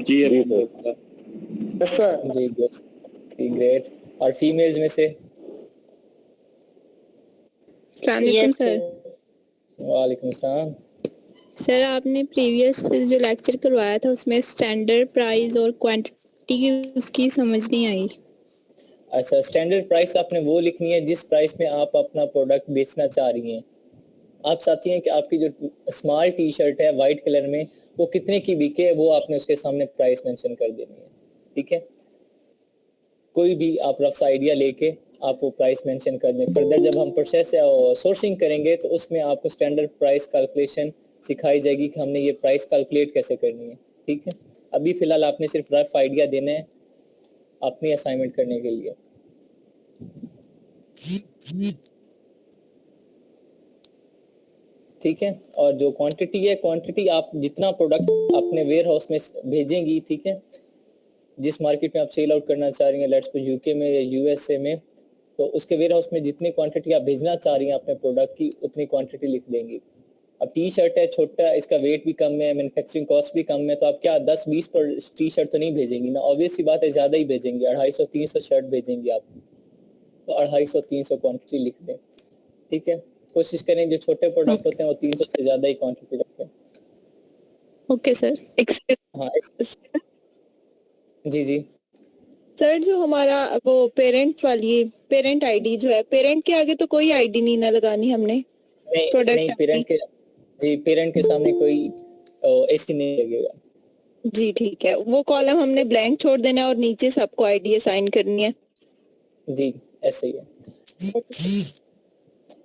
जी अल्हम्दुलिल्लाह। Yes sir. जी great. और फीमेल्स में से? अस्सलाम वालेकुम सर। वालेकुम सलाम। सर आपने प्रीवियस जो लेक्चर करवाया था उसमें स्टैंडर्ड प्राइस और क्वांटिटी उसकी समझ नहीं आई। अच्छा, स्टैंडर्ड प्राइस आपने वो लिखनी है जिस प्राइस में आप अपना प्रोडक्ट बेचना चाह रही हैं। आप चाहती हैं कि आपकी जो स्मॉल टी शर्ट है वाइट कलर में वो कितने की बिके, वो आपने उसके सामने प्राइस मेंशन कर देनी है। ठीक है, कोई भी आप रफ आइडिया लेके आप वो प्राइस मेंशन कर दें। फर्दर जब हम प्रोसेस सोर्सिंग करेंगे तो उसमें आपको स्टैंडर्ड प्राइस कैलकुलेशन सिखाई जाएगी कि हमने ये प्राइस कैलकुलेट कैसे करनी है। ठीक है, अभी फिलहाल आपने सिर्फ रफ आइडिया देना है अपनी असाइनमेंट करने के लिए। ठीक है, और जो क्वांटिटी है, क्वांटिटी आप जितना प्रोडक्ट अपने वेयर हाउस में भेजेंगी, ठीक है, जिस मार्केट में आप सेल आउट करना चाह रही हैं, लेट्स सपोज यूके में या यूएसए में, तो उसके वेयर हाउस में जितनी क्वांटिटी आप भेजना चाह रही हैं अपने प्रोडक्ट की उतनी क्वांटिटी लिख देंगी। अब टी शर्ट है छोटा, इसका वेट भी कम है, मैन्युफैक्चरिंग कॉस्ट भी कम है, तो आप क्या 10-20 पर टी शर्ट तो नहीं भेजेंगी ना, ऑब्वियस सी बात है ज़्यादा ही भेजेंगी, 250-300 शर्ट भेजेंगी आप, तो 250-300 क्वांटिटी लिख दें। ठीक है, कोशिश करें जो छोटे प्रोडक्ट होते हैं वो 300 से ज़्यादा ही क्वांटिटी रखें। Okay sir. हाँ जी सर, जो हमारा वो पेरेंट आईडी जो है, पेरेंट के आगे तो कोई आईडी नहीं ना लगानी हमने। नहीं पेरेंट के सामने कोई ऐसी नहीं लगेगा। जी ठीक है, वो कॉलम हमने ब्लैंक छोड़ देना है और नीचे सबको आईडी असाइन करनी है। जी ऐसे ही है।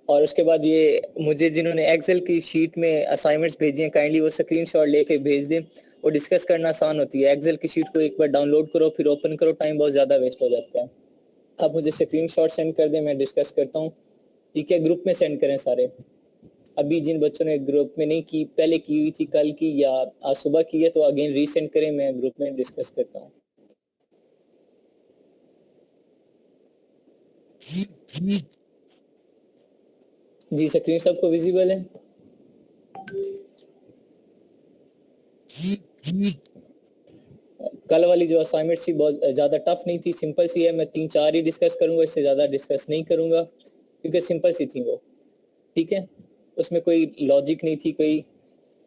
और उसके बाद ये मुझे जिन्होंने एक्सेल की शीट में असाइनमेंट्स भेजी हैं काइंडली वो स्क्रीनशॉट लेके भेज दें, वो डिस्कस करना आसान होती है। एक्सेल की शीट को एक बार डाउनलोड करो फिर ओपन करो, टाइम बहुत ज़्यादा वेस्ट हो जाता है। आप मुझे स्क्रीनशॉट सेंड कर दें, मैं डिस्कस करता हूँ। ठीक है, ग्रुप में सेंड करें सारे। अभी जिन बच्चों ने ग्रुप में नहीं की, पहले की हुई थी, कल की या आज सुबह की है, तो अगेन रीसेंड करें, मैं ग्रुप में डिस्कस करता हूँ। जी स्क्रीन सबको विजिबल है? कल वाली जो असाइनमेंट थी बहुत ज़्यादा टफ नहीं थी, सिंपल सी है। मैं 3-4 ही डिस्कस करूंगा, इससे ज़्यादा डिस्कस नहीं करूंगा क्योंकि सिंपल सी थी वो। ठीक है, उसमें कोई लॉजिक नहीं थी, कोई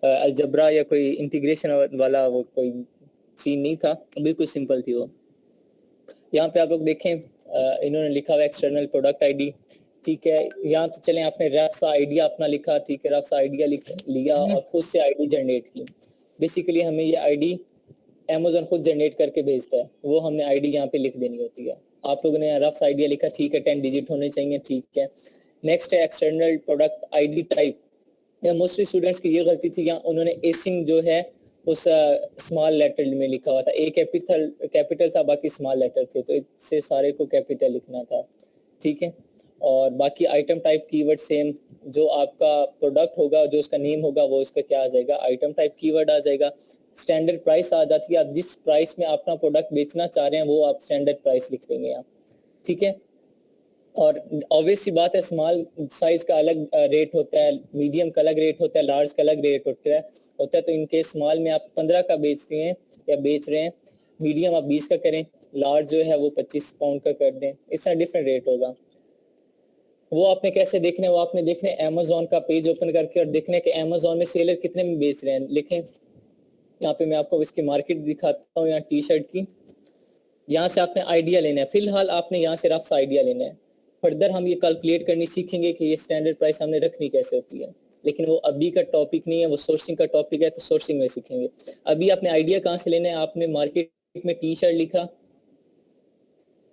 अलजबरा या कोई इंटीग्रेशन वाला वो कोई सीन नहीं था, बिल्कुल सिंपल थी वो। यहाँ पे आप लोग देखें, इन्होंने लिखा हुआ एक्सटर्नल प्रोडक्ट आईडी। ठीक है, यहाँ तो चलें, आपने रफ सा आइडिया अपना लिखा, ठीक है, रफ सा आइडिया लिया और खुद से आईडी जनरेट की। बेसिकली हमें ये आईडी अमेज़न खुद जनरेट करके भेजता है, वो हमने आईडी यहाँ पे लिख देनी होती है। आप लोगों ने रफ आइडिया लिखा, ठीक है, 10 डिजिट होने चाहिए, ठीक है। नेक्स्ट है एक्सटर्नल प्रोडक्ट आईडी टाइप। या मोस्टली स्टूडेंट्स की ये गलती थी, यहाँ उन्होंने एसिंग जो है उस स्मॉल लेटर में लिखा हुआ था, ए कैपिटल था, बाकी स्मॉल लेटर थे, तो इससे सारे को कैपिटल लिखना था। ठीक है, और बाकी आइटम टाइप कीवर्ड सेम, जो आपका प्रोडक्ट होगा, जो उसका नेम होगा, वो इसका क्या आ जाएगा, आइटम टाइप कीवर्ड आ जाएगा। स्टैंडर्ड प्राइस आ जाती है, आप जिस प्राइस में अपना प्रोडक्ट बेचना चाह रहे हैं वो आप स्टैंडर्ड प्राइस लिख देंगे आप। ठीक है, और ऑब्वियस सी बात है, स्मॉल साइज का अलग रेट होता है, मीडियम का अलग रेट होता है, लार्ज का अलग रेट होता है। तो इनके स्मॉल में आप 15 का बेच रहे हैं या बेच रहे हैं, मीडियम आप 20 का करें, लार्ज जो है वो 25 पाउंड का कर दें, इस तरह डिफरेंट रेट होगा। वो आपने कैसे देखना है, वो आपने देखना है अमेज़न का पेज ओपन करके और देखना है कि अमेज़न में सेलर कितने में बेच रहे हैं। लिखें, यहाँ पे मैं आपको इसकी मार्केट दिखाता हूँ, यहाँ टी शर्ट की। यहाँ से आपने आइडिया लेना है, फिलहाल आपने यहाँ से रफ आइडिया लेना है। फर्दर हम ये कैलकुलेट करनी सीखेंगे कि ये स्टैंडर्ड प्राइस हमने रखनी कैसे होती है, लेकिन वो अभी का टॉपिक नहीं है, वो सोर्सिंग का टॉपिक है, तो सोर्सिंग में सीखेंगे। अभी आपने आइडिया कहाँ से लेना है, आपने मार्केट में टी शर्ट लिखा,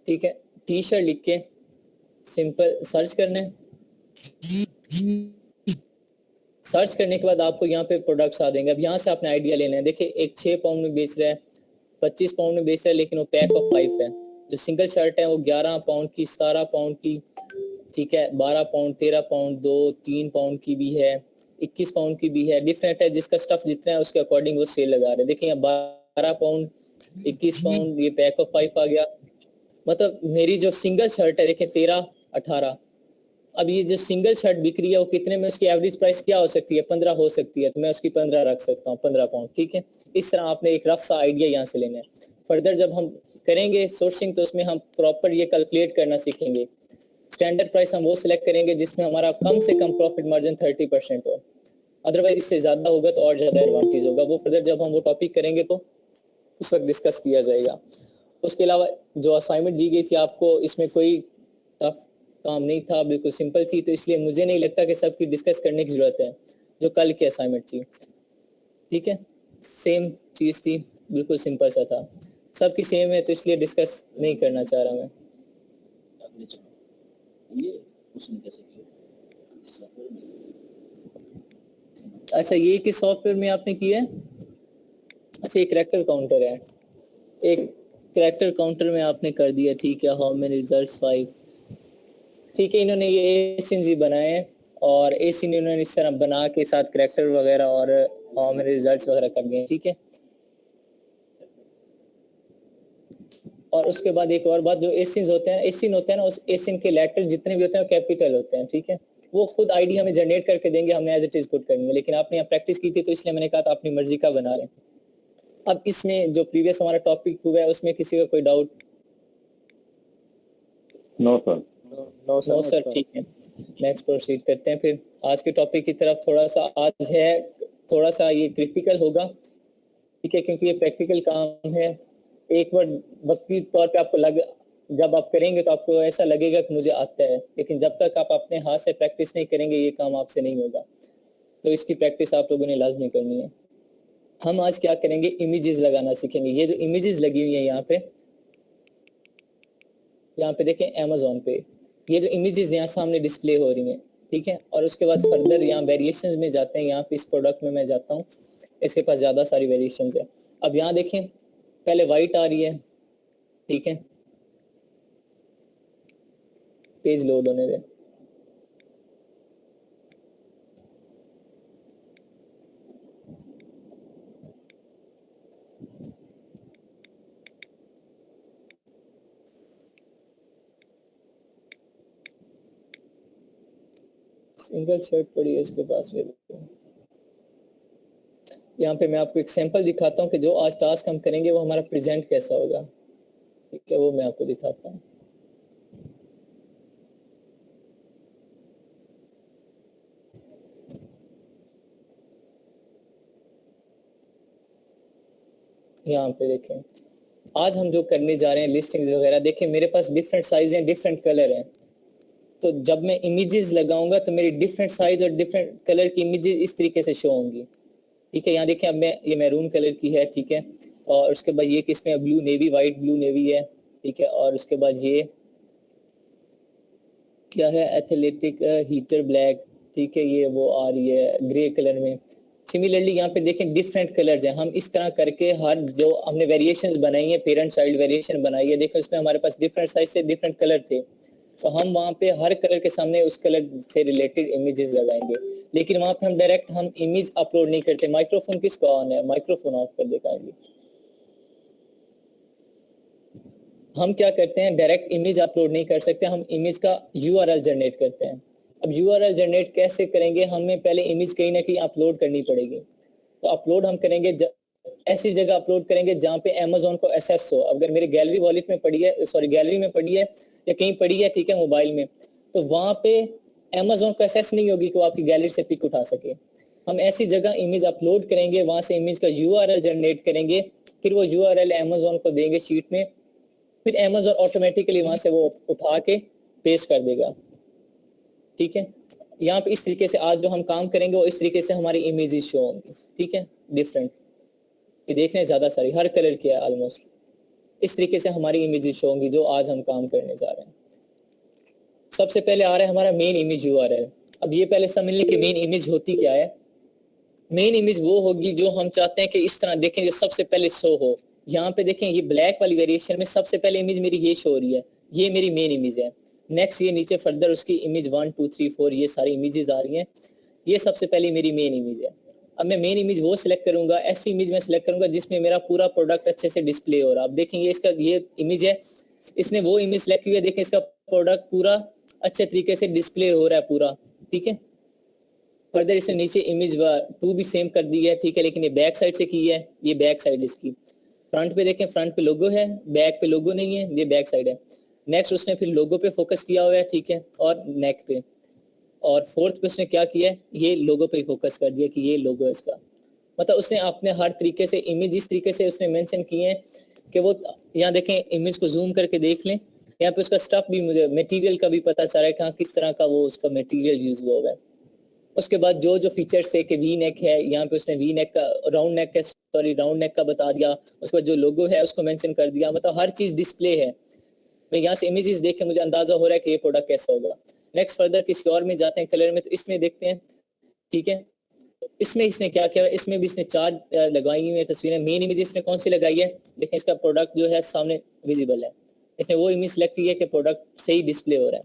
ठीक है, टी शर्ट लिख के सिंपल सर्च करना है। सर्च करने के बाद आपको यहाँ पे प्रोडक्ट्स आ देंगे। अब यहाँ से आपने आइडिया लेना है। देखिए, एक 6 पाउंड में बेच रहा है, 25 पाउंड में बेच रहा है, लेकिन वो पैक ऑफ 5 है। जो सिंगल शर्ट है वो 11 पाउंड की, 17 पाउंड की, ठीक है, 12 पाउंड, 13 पाउंड, 2-3 पाउंड की भी है, 21 पाउंड की भी है, डिफरेंट है। जिसका स्टफ जितना है उसके अकॉर्डिंग वो सेल लगा रहे हैं। देखिए, यहाँ 12 पाउंड, 21 पाउंड, ये पैक ऑफ 5 आ गया। मतलब मेरी जो सिंगल शर्ट है, देखिए 13, 18 अब ये जो सिंगल शर्ट बिक रही है वो कितने में, उसकी एवरेज प्राइस क्या हो सकती है, 15 हो सकती है, तो मैं उसकी 15 रख सकता हूँ, 15 पाउंड, ठीक है। इस तरह आपने एक रफ सा आइडिया यहाँ से लेना है। फर्दर जब हम करेंगे सोर्सिंग तो उसमें हम प्रॉपर ये कैलकुलेट करना सीखेंगे। स्टैंडर्ड प्राइस हम वो सिलेक्ट करेंगे जिसमें हमारा कम से कम प्रॉफिट मार्जिन 30% हो, अदरवाइज इससे ज्यादा होगा तो और ज्यादा एडवांटेज होगा। वो फर्दर जब हम वो टॉपिक करेंगे तो उस वक्त डिस्कस किया जाएगा। उसके अलावा जो असाइनमेंट दी गई थी आपको, इसमें कोई टफ काम नहीं था, बिल्कुल सिंपल थी, तो इसलिए मुझे नहीं लगता कि सबकी डिस्कस करने की जरूरत है। जो कल की असाइनमेंट थी, ठीक है, सेम चीज़ थी, बिल्कुल सिंपल सा था, सबकी सेम है, तो इसलिए डिस्कस नहीं करना चाह रहा मैं। अच्छा, ये किस सॉफ्टवेयर में आपने किया है? अच्छा, एक करैक्टर काउंटर है, एक करैक्टर काउंटर में आपने कर दिया, ठीक है। हाउ मेनी रिजल्ट्स 5, ठीक है। इन्होंने ये एसिन बनाए हैं और एसिन इन्होंने इस तरह बना के साथ करैक्टर वगैरह और हाउ मेनी रिजल्ट्स वगैरह कर दिए, ठीक है। और उसके बाद एक और बात, जो एसिन होते हैं ना, उस एसिन के लेटर जितने भी होते हैं कैपिटल होते हैं, ठीक है। वो खुद आईडी हमें जनरेट करके देंगे, हमने एज इट इज पुट करनी है, लेकिन आपने यहाँ प्रैक्टिस की थी तो इसलिए मैंने कहा था अपनी मर्जी का बना लें। अब इसमें जो प्रीवियस हमारा टॉपिक हुआ है उसमें किसी का कोई doubt? No sir. No sir, ठीक है। नेक्स्ट प्रोसीड करते हैं फिर आज के टॉपिक की तरफ। थोड़ा सा ये क्रिटिकल होगा, ठीक है, क्योंकि ये प्रैक्टिकल काम है। एक बार वक्ती तौर पे आपको जब आप करेंगे तो आपको ऐसा लगेगा कि मुझे आता है, लेकिन जब तक आप अपने हाथ से प्रैक्टिस नहीं करेंगे ये काम आपसे नहीं होगा। तो इसकी प्रैक्टिस आप लोगों ने लाजमी करनी है। हम आज क्या करेंगे, इमेजेस लगाना सीखेंगे। ये जो इमेजेस लगी हुई है यहाँ पे देखें अमेज़न पे, ये जो इमेजेस यहाँ सामने डिस्प्ले हो रही हैं, ठीक है। और उसके बाद फर्दर यहाँ वेरिएशंस में जाते हैं। यहाँ पे इस प्रोडक्ट में मैं जाता हूँ, इसके पास ज़्यादा सारी वेरिएशंस है। अब यहाँ देखें, पहले वाइट आ रही है, ठीक है, पेज लोड होने दें। सिंगल शर्ट पड़ी है इसके पास। यहाँ पे मैं आपको एक सैंपल दिखाता हूँ कि जो आज टास्क हम करेंगे वो हमारा प्रेजेंट कैसा होगा, ठीक है, वो मैं आपको दिखाता हूँ। यहाँ पे देखें, आज हम जो करने जा रहे हैं लिस्टिंग्स वगैरह, देखें मेरे पास डिफरेंट साइज हैं, डिफरेंट कलर हैं। तो जब मैं इमेजेस लगाऊंगा तो मेरी डिफरेंट साइज और डिफरेंट कलर की इमेजेस इस तरीके से शो होंगी, ठीक है। यहाँ देखें, अब ये मैरून कलर की है, ठीक है। और उसके बाद ये किसमें blue navy, white blue navy है, ठीक है। और उसके बाद ये क्या है, एथलेटिक हीटर ब्लैक, ठीक है, ये वो आ रही है ग्रे कलर में। सिमिलरली यहाँ पे देखें डिफरेंट कलर्स हैं। हम इस तरह करके हर जो हमने वेरिएशंस बनाई है, पेरेंट चाइल्ड वेरिएशन बनाई है, देखो इसमें हमारे पास डिफरेंट साइज से डिफरेंट कलर थे, तो हम वहाँ पे हर कलर के सामने उस कलर से रिलेटेड इमेजेस लगाएंगे। लेकिन वहाँ पे हम डायरेक्ट इमेज अपलोड नहीं करते। माइक्रोफोन किसका ऑन है? माइक्रोफोन ऑफ कर दिखाएंगे। हम क्या करते हैं, डायरेक्ट इमेज अपलोड नहीं कर सकते, हम इमेज का यूआरएल जनरेट करते हैं। अब यूआरएल जनरेट कैसे करेंगे, हमें पहले इमेज कहीं ना कहीं अपलोड करनी पड़ेगी। तो अपलोड हम करेंगे ऐसी जगह अपलोड करेंगे जहाँ पे अमेज़न को एक्सेस हो। अगर मेरे गैलरी वॉलेट में पड़ी है, सॉरी गैलरी में पड़ी है या कहीं पड़ी है, ठीक है, मोबाइल में, तो वहाँ पे अमेज़न को एक्सेस नहीं होगी कि वो आपकी गैलरी से पिक उठा सके। हम ऐसी जगह इमेज अपलोड करेंगे, वहाँ से इमेज का यूआरएल जनरेट करेंगे, फिर वो यूआरएल अमेज़न को देंगे शीट में, फिर अमेज़न ऑटोमेटिकली वहाँ से वो उठा के पेस्ट कर देगा, ठीक है। यहाँ पे इस तरीके से आज जो हम काम करेंगे वो इस तरीके से हमारी इमेजेस शो होंगी, ठीक है, डिफरेंट। ये देखने ज़्यादा सारी हर कलर की है ऑलमोस्ट। इस तरीके से हमारी इमेजेस शो होंगी जो आज हम काम करने जा रहे हैं। सबसे पहले आ रहा है हमारा मेन इमेज यूआरएल। अब ये पहले समझ लें कि मेन इमेज होती क्या है। मेन इमेज वो होगी जो हम चाहते हैं कि इस तरह देखें, जो सबसे पहले शो हो। यहाँ पे देखें, ये ब्लैक वाली वेरिएशन में सबसे पहले इमेज मेरी ये शो हो रही है, ये मेरी मेन इमेज है। नेक्स्ट ये नीचे फर्दर उसकी इमेज 1 2 3 4 ये सारी इमेजेस आ रही हैं, ये सबसे पहले मेरी मेन इमेज है। अब मैं मेन इमेज वो सिलेक्ट करूंगा, ऐसी इमेज में सिलेक्ट करूंगा जिसमें मेरा पूरा प्रोडक्ट अच्छे से डिस्प्ले हो रहा है। आप देखेंगे इसका ये इमेज है, इसने वो इमेज सिलेक्ट की है, देखें इसका प्रोडक्ट पूरा अच्छे तरीके से डिस्प्ले हो रहा है पूरा, ठीक है। फर्दर इसने नीचे इमेज 2 भी सेम कर दी है, ठीक है, लेकिन ये बैक साइड से की है, ये बैक साइड इसकी। फ्रंट पे देखें, फ्रंट पे लोगो है, बैक पे लोगो नहीं है, ये बैक साइड है। नेक्स्ट उसने फिर लोगो पे फोकस किया हुआ है, ठीक है, और नेक पे। और फोर्थ पे उसने क्या किया है, ये लोगो पे फोकस कर दिया कि ये लोगो है इसका। मतलब उसने अपने हर तरीके से इमेज इस तरीके से उसने मेंशन किए हैं कि वो, यहाँ देखें इमेज को जूम करके देख लें, यहाँ पे उसका स्टफ भी, मुझे मटेरियल का भी पता चल रहा है कि हाँ किस तरह का वो उसका मटेरियल यूज हुआ है। उसके बाद जो जो फीचर्स थे कि वी नेक है, यहाँ पे उसने वी नेक का, राउंड नेक है, सॉरी राउंड नेक का बता दिया। उसके बाद जो लोगो है उसको मेंशन कर दिया, मतलब हर चीज डिस्प्ले है। मैं यहाँ से इमेजेस देख के मुझे अंदाजा हो रहा है कि ये प्रोडक्ट कैसा होगा। नेक्स्ट फर्दर किसी और में जाते हैं कलर में, तो इसमें देखते हैं, ठीक है। इसमें इसने क्या किया, इसमें भी इसने 4 लगाई हुई है तस्वीरें। मेन इमेज इसने कौन सी लगाई है, देखें इसका प्रोडक्ट जो है सामने विजिबल है, इसने वो इमेज सेलेक्ट की है कि प्रोडक्ट सही डिस्प्ले हो रहा है।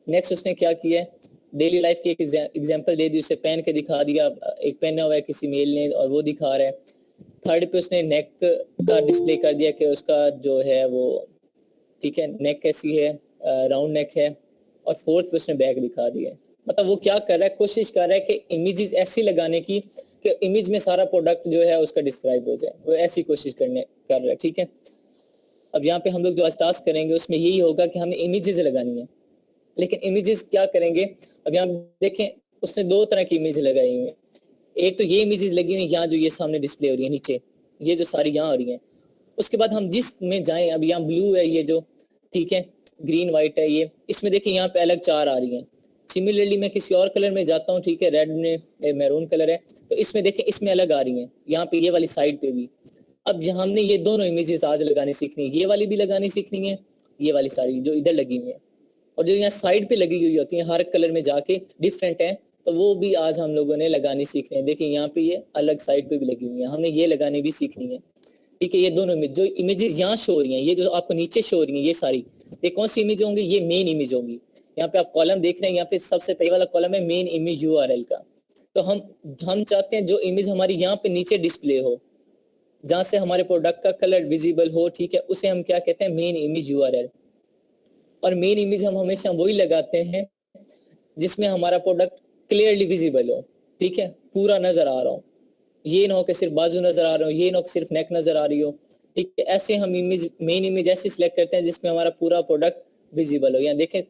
नेक्स्ट उसने क्या किया है, डेली लाइफ की एक एग्जांपल दे दी, उसे पहन के दिखा दिया, एक पहना हुआ है किसी मेल ने और वो दिखा रहा है। थर्ड पे उसने नेक का डिस्प्ले कर दिया कि उसका जो है वो, ठीक है, नेक कैसी है, राउंड नेक है। और फोर्थ पे उसने बैक दिखा दिया है। मतलब वो क्या कर रहा है, कोशिश कर रहा है कि इमेजेस ऐसी लगाने की कि इमेज में सारा प्रोडक्ट जो है उसका डिस्क्राइब हो जाए, वो ऐसी कोशिश कर रहा है, ठीक है। अब यहाँ पे हम लोग जो आज टास्क करेंगे उसमें यही होगा कि हमें इमेजेस लगानी है, लेकिन इमेजेस क्या करेंगे, अब यहाँ देखें उसने 2 तरह की इमेज लगाई हुई है। एक तो ये इमेजेस लगी हुई यहाँ जो ये सामने डिस्प्ले हो रही है नीचे, ये जो सारी यहाँ आ रही है। उसके बाद हम जिस में जाएं, अब यहाँ ब्लू है ये जो, ठीक है, ग्रीन व्हाइट है ये, इसमें देखिए यहाँ पे अलग 4 आ रही हैं। सिमिलरली मैं किसी और कलर में जाता हूँ, ठीक है, रेड में मैरून कलर है, तो इसमें देखें इसमें अलग आ रही हैं, यहाँ पे ये वाली साइड पे भी। अब यहाँ हमने ये दोनों इमेजेस आज लगानी सीखनी है, ये वाली भी लगानी सीखनी है, ये वाली सारी जो इधर लगी हुई है, और जो यहाँ साइड पे लगी हुई होती है हर कलर में जाके डिफरेंट है, तो वो भी आज हम लोगों ने लगानी सीखनी है। देखिए यहाँ पे ये अलग साइड पे भी लगी हुई है, हमने ये लगानी भी सीखनी है, ठीक है। ये दोनों इमेज जो इमेजेस यहाँ शो हो रही हैं, ये जो आपको नीचे शो हो रही हैं, ये सारी, ये कौन सी इमेज होंगी, ये मेन इमेज होंगी। यहाँ पे आप कॉलम देख रहे हैं, यहाँ पे सबसे पहले वाला कॉलम है मेन इमेज URL का। तो हम चाहते हैं जो इमेज हमारी यहाँ पे नीचे डिस्प्ले हो, जहां से हमारे प्रोडक्ट का कलर विजिबल हो, ठीक है, उसे हम क्या कहते हैं, मेन इमेज URL। और मेन इमेज हम हमेशा वही लगाते हैं जिसमें हमारा प्रोडक्ट क्लियरली विजिबल हो, ठीक है, पूरा नजर आ रहा हो, ये ना हो कि सिर्फ बाजू नजर आ रहा हो, ये ना हो कि सिर्फ नेक नजर आ रही हो, ठीक है। ऐसे हम इमेज, मेन इमेज ऐसे सिलेक्ट करते हैं जिसमें हमारा पूरा प्रोडक्ट विजिबल हो। यहाँ देखें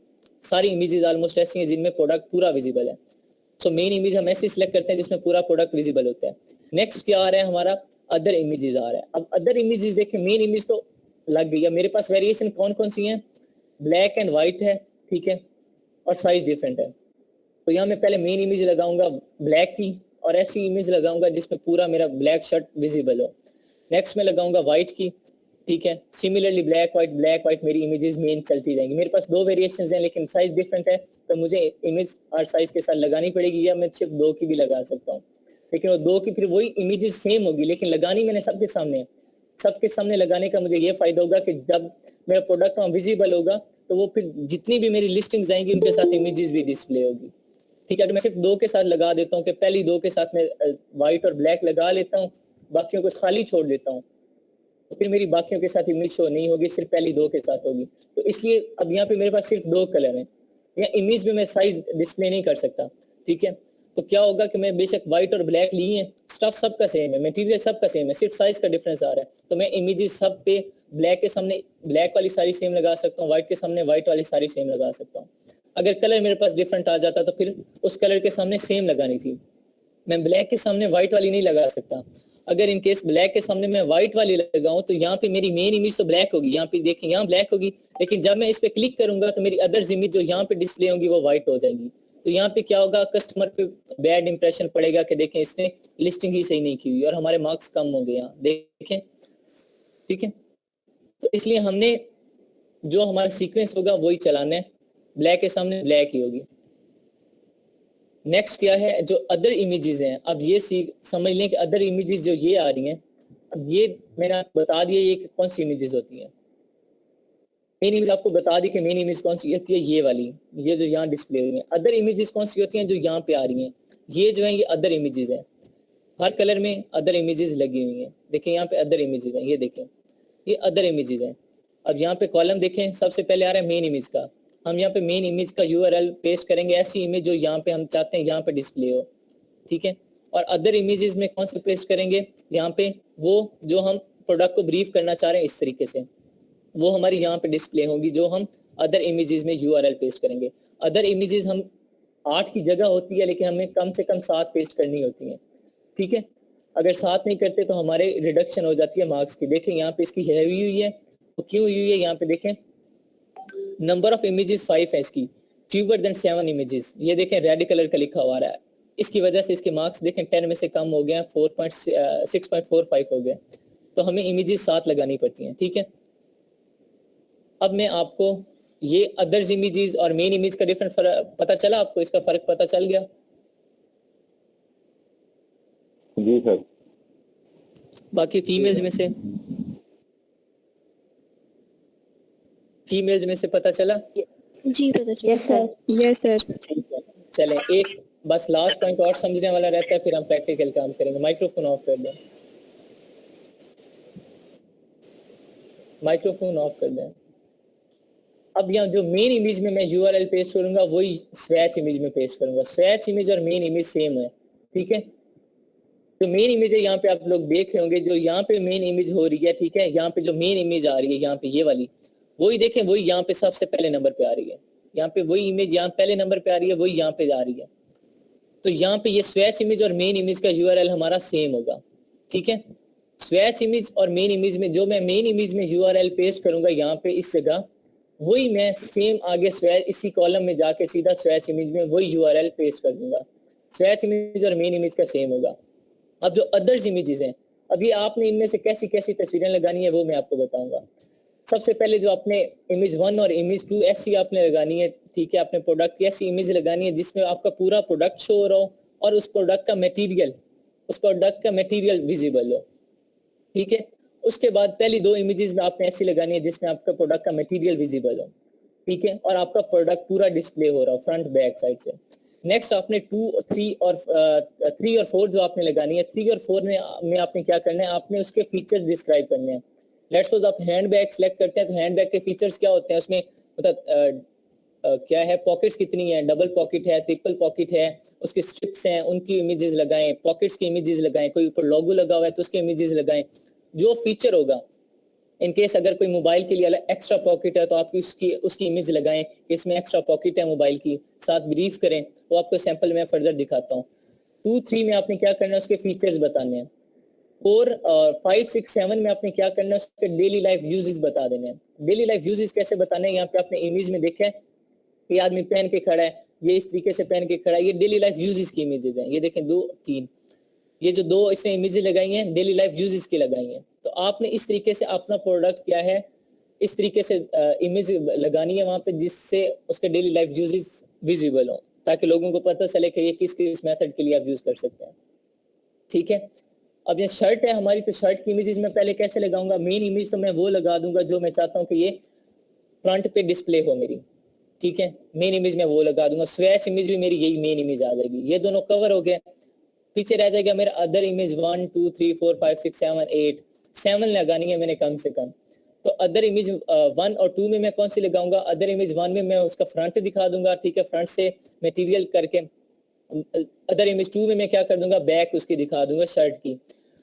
सारी इमेजेस ऑलमोस्ट ऐसी हैं जिनमें प्रोडक्ट पूरा विजिबल है। सो मेन इमेज हम ऐसे सिलेक्ट करते हैं जिसमें पूरा प्रोडक्ट विजिबल होता है। नेक्स्ट क्या आ रहा है, हमारा अदर इमेजेस आ रहा है। अब अदर इमेजेस देखें, मेन इमेज तो लग गई है, मेरे पास वेरिएशन कौन कौन सी हैं, ब्लैक एंड व्हाइट है, ठीक है, और साइज डिफरेंट है। तो यहाँ मैं पहले मेन इमेज लगाऊंगा ब्लैक की, और ऐसी इमेज लगाऊंगा जिसमें पूरा मेरा ब्लैक शर्ट विजिबल हो। नेक्स्ट में लगाऊंगा व्हाइट की, ठीक है, सिमिलरली ब्लैक व्हाइट मेरी इमेजेस मेन चलती जाएंगी। मेरे पास 2 वेरिएशंस हैं लेकिन साइज डिफरेंट है, तो मुझे इमेज हर साइज के साथ लगानी पड़ेगी, या मैं सिर्फ 2 की भी लगा सकता हूँ, लेकिन वो 2 की फिर वही इमेजेस सेम होगी, लेकिन लगानी मैंने सबके सामने लगाने का मुझे ये फायदा होगा कि जब मेरा प्रोडक्ट वहाँ विजिबल होगा तो वो फिर जितनी भी मेरी लिस्टिंग्स आएंगी उनके साथ इमेजेस भी डिस्प्ले होगी, ठीक है। अगर मैं सिर्फ 2 के साथ लगा देता हूँ कि पहली 2 के साथ मैं व्हाइट और ब्लैक लगा लेता हूँ, बाकियों को खाली छोड़ देता हूँ, तो फिर मेरी बाकियों के साथ इमेज शो नहीं होगी, सिर्फ पहली 2 के साथ होगी। तो इसलिए अब यहाँ पे मेरे पास सिर्फ 2 कलर हैं, या इमेज में मैं साइज डिस्प्ले नहीं कर सकता, ठीक है। तो क्या होगा कि मैं बेशक व्हाइट और ब्लैक ली है, स्टफ सबका सेम है, मटेरियल सबका सेम है, सिर्फ साइज का डिफरेंस आ रहा है, तो मैं इमेजेस सब पे ब्लैक के सामने ब्लैक वाली सारी सेम लगा सकता हूँ, व्हाइट के सामने व्हाइट वाली सारी सेम लगा सकता हूँ। अगर कलर मेरे पास डिफरेंट आ जाता तो फिर उस कलर के सामने सेम लगानी थी, मैं ब्लैक के सामने व्हाइट वाली नहीं लगा सकता। अगर इन केस ब्लैक के सामने मैं व्हाइट वाली लगाऊं तो यहाँ पे मेरी मेन इमेज तो ब्लैक होगी, यहाँ पे देखिए यहाँ ब्लैक होगी, लेकिन जब मैं इस पे क्लिक करूंगा तो मेरी अदर्स इमेज जो यहाँ पे डिस्प्ले होंगी वो व्हाइट हो जाएंगी। तो यहाँ पे क्या होगा, कस्टमर पे बैड इंप्रेशन पड़ेगा कि देखें इसने लिस्टिंग ही सही नहीं की हुई और हमारे मार्क्स कम होंगे यहाँ, देखें, ठीक है। तो इसलिए हमने जो हमारा सीक्वेंस होगा वही चलाना है, ब्लैक के सामने ब्लैक ही होगी। नेक्स्ट क्या है, जो अदर इमेजेस हैं, अब ये समझ लें कि अदर इमेजेस जो ये आ रही हैं, अब ये मैंने आपको बता दिया ये कौन सी इमेजेस होती हैं। मेन इमेज आपको बता दी कि मेन इमेज कौन सी होती है, ये वाली, ये जो यहाँ डिस्प्ले हुई है। अदर इमेजेस कौन सी होती हैं, जो यहाँ पे आ रही हैं, ये जो है ये अदर इमेजेस हैं, हर कलर में अदर इमेजेस लगी हुई हैं। देखें यहाँ पे अदर इमेजेस हैं, ये देखें ये अदर इमेजेस हैं। अब यहाँ पे कॉलम देखें, सबसे पहले आ रहा है मेन इमेज का, हम यहाँ पे मेन इमेज का यूआरएल पेस्ट करेंगे, ऐसी इमेज जो यहाँ पे हम चाहते हैं यहाँ पे डिस्प्ले हो, ठीक है। और अदर इमेजेस में कौन से पेस्ट करेंगे, यहाँ पे वो जो हम प्रोडक्ट को ब्रीफ करना चाह रहे हैं इस तरीके से, वो हमारी यहाँ पे डिस्प्ले होंगी, जो हम अदर इमेजेस में यूआरएल पेस्ट करेंगे। अदर इमेजेस हम 8 की जगह होती है, लेकिन हमें कम से कम 7 पेस्ट करनी होती है, ठीक है। अगर 7 नहीं करते तो हमारे रिडक्शन हो जाती है मार्क्स की। देखें यहाँ पे इसकी हैवी हुई है, तो क्यों हुई है, यहाँ पे देखें नंबर ऑफ इमेजेस 5 है इसकी, फ्यूअर देन 7 इमेजेस, ये देखें रेड कलर का लिखा हुआ रहा है। इसकी वजह से इसके मार्क्स देखें 10 में से कम हो गया, 6.45 हो गया। तो हमें इमेजेस 7 लगानी पड़ती हैं, ठीक है। अब मैं आपको ये अदर्स इमेजेस और मेन इमेज का डिफरेंट पता चला, आपको इसका फर्क पता चल गया? जी सर। बाकी फीमेल्स में से पता चला? जी ब्रदर। Yes sir. ठीक है, चलें एक बस लास्ट पॉइंट और समझने वाला रहता है, फिर हम प्रैक्टिकल काम करेंगे। माइक्रोफोन ऑफ कर दें, माइक्रोफोन ऑफ कर दें। अब यहाँ जो मेन इमेज में मैं यूआरएल पेस्ट करूंगा वही स्वैच इमेज में पेस्ट करूंगा। स्वैच इमेज और मेन इमेज सेम है, ठीक है। जो मेन इमेज है यहाँ पे आप लोग देख रहे होंगे, जो यहाँ पे मेन इमेज हो रही है, ठीक है, यहाँ पे जो मेन इमेज आ रही है यहाँ पे ये वाली, वही देखें, वही यहाँ पे सबसे पहले नंबर पे आ रही है। यहाँ पे वही इमेज यहाँ पहले नंबर पे आ रही है, वही यहाँ पे आ रही है। तो यहाँ पे ये स्वैच इमेज और मेन इमेज का यूआरएल हमारा सेम होगा, ठीक है। स्वैच इमेज और मेन इमेज में जो मैं मेन इमेज में यूआरएल पेस्ट करूंगा यहाँ पे इस जगह, वही मैं सेम आगे स्वैच इसी कॉलम में जाके सीधा स्वैच इमेज में वही यूआरएल पेस्ट कर दूंगा। स्वैच इमेज और मेन इमेज का सेम होगा। अब जो अदर्स इमेजेस हैं, अभी आपने इनमें से कैसी कैसी तस्वीरें लगानी है वो मैं आपको बताऊंगा। सबसे पहले जो आपने इमेज 1 और इमेज 2 ऐसी आपने लगानी है, ठीक है। आपने प्रोडक्ट की ऐसी इमेज लगानी है जिसमें आपका पूरा प्रोडक्ट शो हो रहा हो और उस प्रोडक्ट का मटेरियल विजिबल हो, ठीक है। उसके बाद पहली 2 इमेजेस में आपने ऐसी लगानी है जिसमें आपका प्रोडक्ट का मटेरियल विजिबल हो, ठीक है, और आपका प्रोडक्ट पूरा डिस्प्ले हो रहा हो फ्रंट बैक साइड से। नेक्स्ट आपने 2, 3 और 4 जो आपने लगानी है, 3 और 4 में आपने क्या करना है, आपने उसके फीचर्स डिस्क्राइब करने हैं। लेट्स सपोज आप हैंडबैग सेलेक्ट करते हैं, तो हैंडबैग के फीचर्स क्या होते हैं उसमें, मतलब क्या है, पॉकेट्स कितनी है, डबल पॉकेट है, ट्रिपल पॉकेट है, उसके स्ट्रिप्स हैं, उनकी इमेजेस लगाएं, पॉकेट्स की इमेजेस लगाएं, कोई ऊपर लोगो लगा हुआ है तो उसके इमेजेस लगाएं। जो फीचर होगा, इन केस अगर कोई मोबाइल के लिए अलग एक्स्ट्रा पॉकेट है तो आप उसकी इमेज लगाएं कि इसमें एक्स्ट्रा पॉकेट है मोबाइल की, साथ ब्रीफ करें। वो आपको सैंपल में फर्दर दिखाता हूँ। 2, 3 में आपने क्या करना है, उसके फीचर्स बताने हैं। 4 और 5, 6, 7 में आपने क्या करना है, उसके डेली लाइफ यूजेस बता देने हैं। डेली लाइफ यूजेस कैसे बताने हैं, यहाँ पे आपने इमेज में देखा है, ये आदमी पहन के खड़ा है, ये इस तरीके से पहन के खड़ा है, ये डेली लाइफ यूजेस की इमेजेस हैं। ये देखें 2, 3, ये जो 2 इसने इमेजेस लगाई हैं डेली लाइफ यूजेस की लगाई हैं। तो आपने इस तरीके से अपना प्रोडक्ट क्या है, इस तरीके से इमेज लगानी है वहां पे जिससे उसके डेली लाइफ यूजेस विजिबल हो, ताकि लोगों को पता चले कि ये किस किस मेथड के लिए आप यूज कर सकते हैं, ठीक है। अब ये शर्ट है हमारी, तो शर्ट की इमेजेस में पहले कैसे लगाऊंगा, मेन इमेज तो मैं वो लगा दूंगा जो मैं चाहता हूँ कि ये फ्रंट पे डिस्प्ले हो मेरी, ठीक है। मेन इमेज में वो लगा दूंगा। स्वैच इमेज भी मेरी यही मेन इमेज आ जाएगी। ये दोनों कवर हो गए, पीछे रह जाएगा मेरा अदर इमेज 1, 2, 3, 4, 5, 6, 7, 8, 7 लगानी है मैंने कम से कम। तो अदर इमेज 1 और 2 में मैं कौन सी लगाऊंगा, अदर इमेज 1 में मैं उसका फ्रंट दिखा दूंगा, ठीक है, फ्रंट से मटेरियल करके। अदर इमेज 2 में मैं क्या कर दूंगा, बैक उसकी दिखा दूंगा शर्ट की।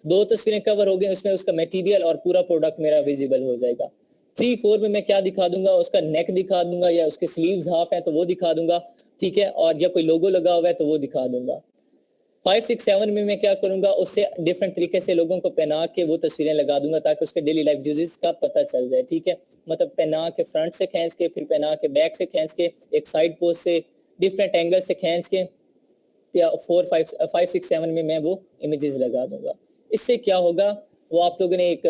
2 तस्वीरें कवर हो गई, उसमें उसका मटेरियल और पूरा प्रोडक्ट मेरा विजिबल हो जाएगा। 3, 4 में मैं क्या दिखा दूंगा, उसका नेक दिखा दूंगा, या उसके स्लीव्स हाफ है तो वो दिखा दूंगा, ठीक है, और या कोई लोगो लगा हुआ है तो वो दिखा दूंगा। 5, 6, 7 में मैं क्या करूंगा, उससे डिफरेंट तरीके से लोगों को पहना के वो तस्वीरें लगा दूंगा ताकि उसके डेली लाइफ यूजेस का पता चल जाए, ठीक है। मतलब पहना के फ्रंट से खींच के, फिर पहना के बैक से खींच के, एक साइड पोज से, डिफरेंट एंगल से खींच के, या 4, 5, 6, 7 में मैं वो इमेजेस लगा दूंगा। इससे क्या होगा, वो आप लोगों ने एक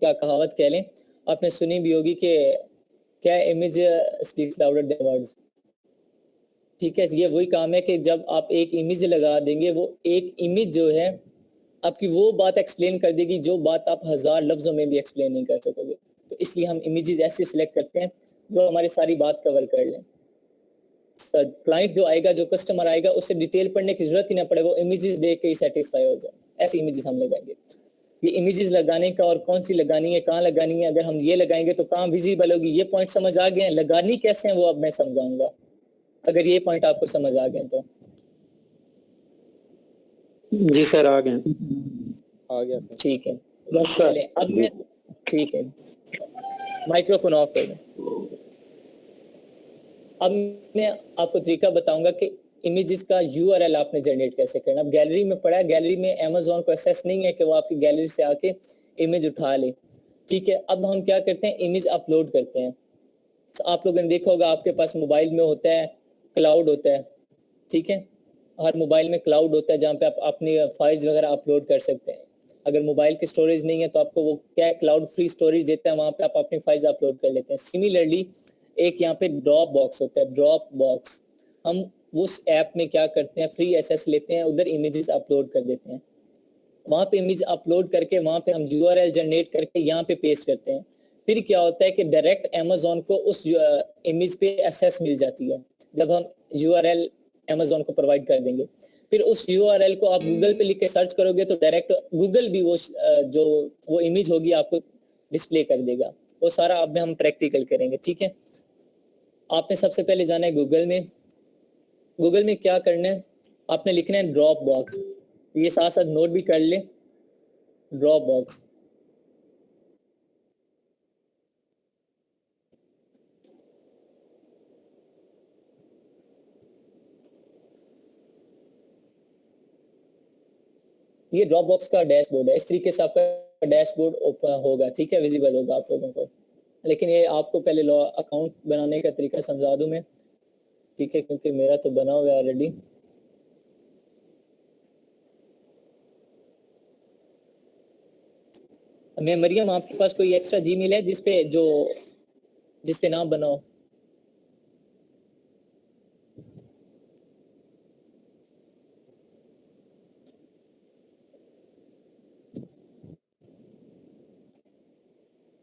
क्या कहावत कह लें, आपने सुनी भी होगी कि क्या image speaks louder than words, ठीक है। ये वही काम है कि जब आप एक इमेज लगा देंगे, वो एक इमेज जो है आपकी वो बात एक्सप्लेन कर देगी जो बात आप 1000 लफ्जों में भी एक्सप्लेन नहीं कर सकोगे। तो इसलिए हम इमेजेस ऐसे सिलेक्ट करते हैं जो हमारी सारी बात कवर कर लें। क्लाइंट जो आएगा, जो कस्टमर आएगा, उससे डिटेल पढ़ने की जरूरत ही ना पड़े, वो इमेजेस देख के ही सेटिस्फाई हो जाए। ऐसी इमेजेस हम लगाएंगे। ये इमेजेस लगाने का और कौन सी लगानी है, कहाँ लगानी है, अगर हम ये लगाएंगे तो कहाँ विजिबल होगी, ये पॉइंट समझ आ गए हैं। लगानी कैसे है वो अब मैं समझाऊंगा, अगर ये पॉइंट आपको समझ आ गए तो। जी सर आ गए। आ गया सर। ठीक है, बस सर। चलिए अब मैं, ठीक है, माइक्रोफोन ऑफ कर दें। अब मैं आपको तरीका बताऊंगा कि इमेजेस का यूआरएल आपने जनरेट कैसे करना। अब गैलरी में पड़ा है, गैलरी में अमेज़न को एक्सेस नहीं है कि वो आपकी गैलरी से आके इमेज उठा ले। ठीक है, अब हम क्या करते हैं, इमेज अपलोड करते हैं। तो आप लोगों ने देखा होगा आपके पास मोबाइल में होता है, क्लाउड होता है। ठीक है, हर मोबाइल में क्लाउड होता है जहाँ पे आप अपनी फाइल्स वगैरह अपलोड कर सकते हैं। अगर मोबाइल की स्टोरेज नहीं है तो आपको वो क्या है, क्लाउड फ्री स्टोरेज देता है, वहाँ पे आप अपनी फाइल्स अपलोड कर लेते हैं। सिमिलरली एक यहाँ पे ड्रॉप बॉक्स होता है, ड्रॉप बॉक्स, हम उस ऐप में क्या करते हैं, फ्री एक्सेस लेते हैं, उधर इमेजेस अपलोड कर देते हैं। वहाँ पे इमेज अपलोड करके वहाँ पे हम यूआरएल जनरेट करके यहाँ पे पेस्ट करते हैं। फिर क्या होता है कि डायरेक्ट अमेज़न को उस इमेज पे एक्सेस मिल जाती है जब हम यूआरएल अमेज़न को प्रोवाइड कर देंगे। फिर उस यूआरएल को आप गूगल पे लिख के सर्च करोगे तो डायरेक्ट गूगल भी वो जो वो इमेज होगी आपको डिस्प्ले कर देगा। वो सारा अब हम प्रैक्टिकल करेंगे। ठीक है, आपने सबसे पहले जाना है गूगल में। गूगल में क्या करना है, आपने लिखना है ड्रॉप बॉक्स, ये साथ साथ नोट भी कर ले, ड्रॉप बॉक्स। ये ड्रॉप बॉक्स का डैशबोर्ड है, इस तरीके से आपका डैशबोर्ड ओपन होगा। ठीक है, विजिबल होगा आप लोगों को। लेकिन ये आपको पहले अकाउंट बनाने का तरीका समझा दूं मैं। ठीक है, क्योंकि मेरा तो बना हुआ है ऑलरेडी। मैं मरियम, आपके पास कोई एक्स्ट्रा जीमेल है जिसपे नाम बनाओ?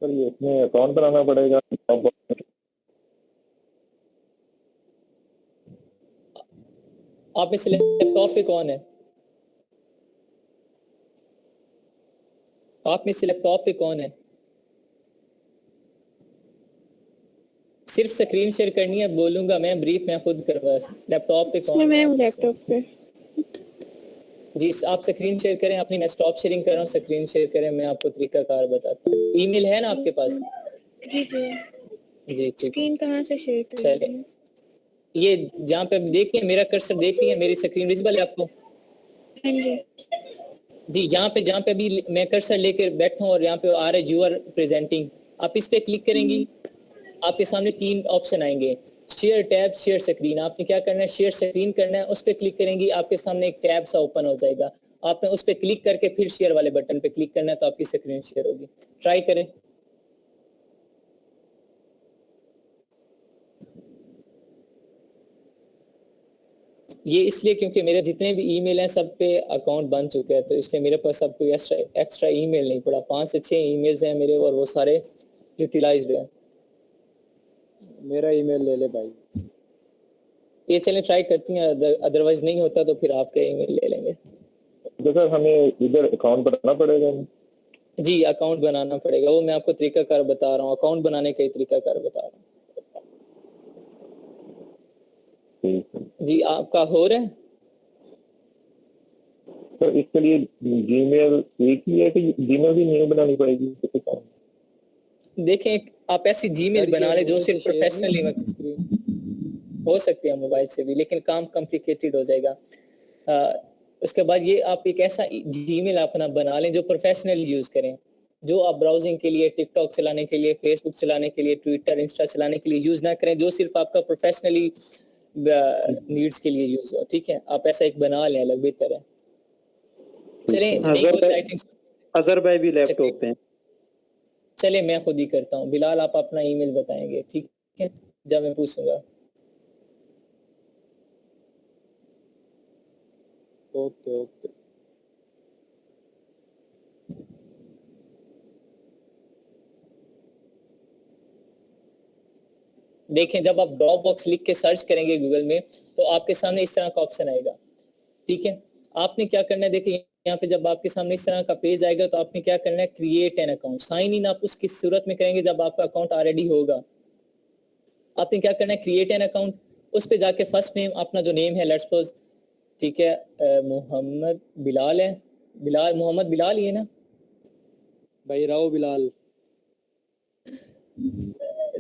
सर ये इसमें अकाउंट बनाना पड़ेगा? आप में से लैपटॉप पे कौन है? आप में से लैपटॉप पे कौन है? सिर्फ स्क्रीन शेयर करनी है, बोलूंगा मैं, ब्रीफ मैं खुद करूंगा। लैपटॉप पे कौन है? मैं हूँ लैपटॉप पे। जी, आप स्क्रीन शेयर करें अपनी, मैं स्टॉप शेयरिंग कर रहा हूँ, स्क्रीन शेयर करें, मैं आपको तरीका कार बताता हूँ। ईमेल है ना आपके पास? जी जी। जी ठीक है। स्क्रीन कहाँ से शेयर करें? चले, ये जहाँ पे देखिए मेरा कर्सर, देखिए मेरी स्क्रीन विजिबल है आपको? हाँ जी। जी, यहाँ पे जहाँ पे अभी मैं कर्सर लेकर बैठा हूँ और यहाँ पे आ रहा है यू आर प्रेजेंटिंग, आप इस पे क्लिक करेंगी, आपके सामने 3 ऑप्शन आएंगे, शेयर टैब, शेयर स्क्रीन। आपने क्या करना है, शेयर स्क्रीन करना है, उस पर क्लिक करेंगी, आपके सामने एक टैब सा ओपन हो जाएगा। आपने उस पर क्लिक करके फिर शेयर वाले बटन पे क्लिक करना है, तो आपकी स्क्रीन शेयर होगी। ट्राई करें। ये इसलिए क्योंकि मेरे जितने भी ईमेल हैं सब पे अकाउंट बन चुके हैं, तो इसलिए मेरे पास अब कोई एक्स्ट्रा ईमेल नहीं पड़ा। 5 से 6 ईमेल्स हैं मेरे और वो सारे यूटिलाइज्ड हैं। मेरा ईमेल ले ले भाई। ये चलें ट्राई करती हैं, अदरवाइज नहीं होता तो फिर आपके ईमेल ले लेंगे। तो सर हमें इधर अकाउंट बनाना पड़ेगा? जी, अकाउंट बनाना पड़ेगा, वो मैं आपको तरीकाकार बता रहा हूँ, अकाउंट बनाने का ही तरीकाकार बता रहा हूँ। जी, आपका हो रहा है? सर इसके लिए जीमेल एक ही है कि जीमेल भी न्यू बनानी पड़ेगी? देखें, आप ऐसी जीमेल बना लें जो सिर्फ प्रोफेशनली हो सकती है मोबाइल से भी, लेकिन काम कॉम्प्लिकेटेड हो जाएगा। उसके बाद ये आप एक ऐसा जीमेल अपना बना लें जो प्रोफेशनल यूज करें, जो आप ब्राउजिंग के लिए, टिकटॉक चलाने के लिए, फेसबुक चलाने के लिए, ट्विटर, इंस्टा चलाने के लिए यूज ना करें, जो सिर्फ आपका प्रोफेशनली नीड्स के लिए यूज हो। ठीक है, आप ऐसा एक बना लें, अलग बेहतर है। चलें, अजहर भाई भी लैपटॉप पे हैं। चले मैं खुद ही करता हूँ। बिलाल, आप अपना ईमेल बताएंगे? ठीक है, जब मैं पूछूंगा। Okay okay. देखें, जब आप ड्रॉप बॉक्स लिख के सर्च करेंगे गूगल में तो आपके सामने इस तरह का ऑप्शन आएगा। ठीक है, आपने क्या करना है, देखिए यहाँ पे जब आपके सामने इस तरह का पेज आएगा तो आपने क्या करना है, create an account. Sign in आप उस किस सूरत में करेंगे जब आपका अकाउंट ऑलरेडी होगा। आपने क्या करना है, क्रिएट एन अकाउंट, उस पे जाके फर्स्ट नेम अपना जो नेम है, लेट्स सपोज ठीक है मोहम्मद बिलाल है, बिलाल मोहम्मद बिलाल ही है ना भाई राव बिलाल।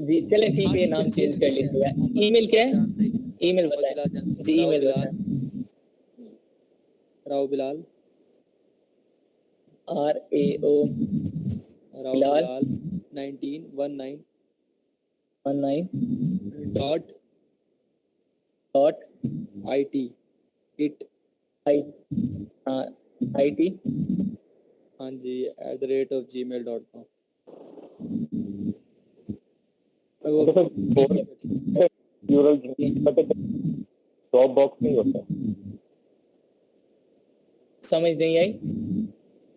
जी चले ठीक है, नाम चेंज कर लीजिएगा। ईमेल क्या है, ईमेल बताएं जी, ईमेल बताएं। Rao Bilal, RAO Rao Bilal Bilal 1919 19 dot IT IT IT हाँ जी @gmail.com। यूरल ड्रॉप बॉक्स नहीं होता। समझ नहीं आई।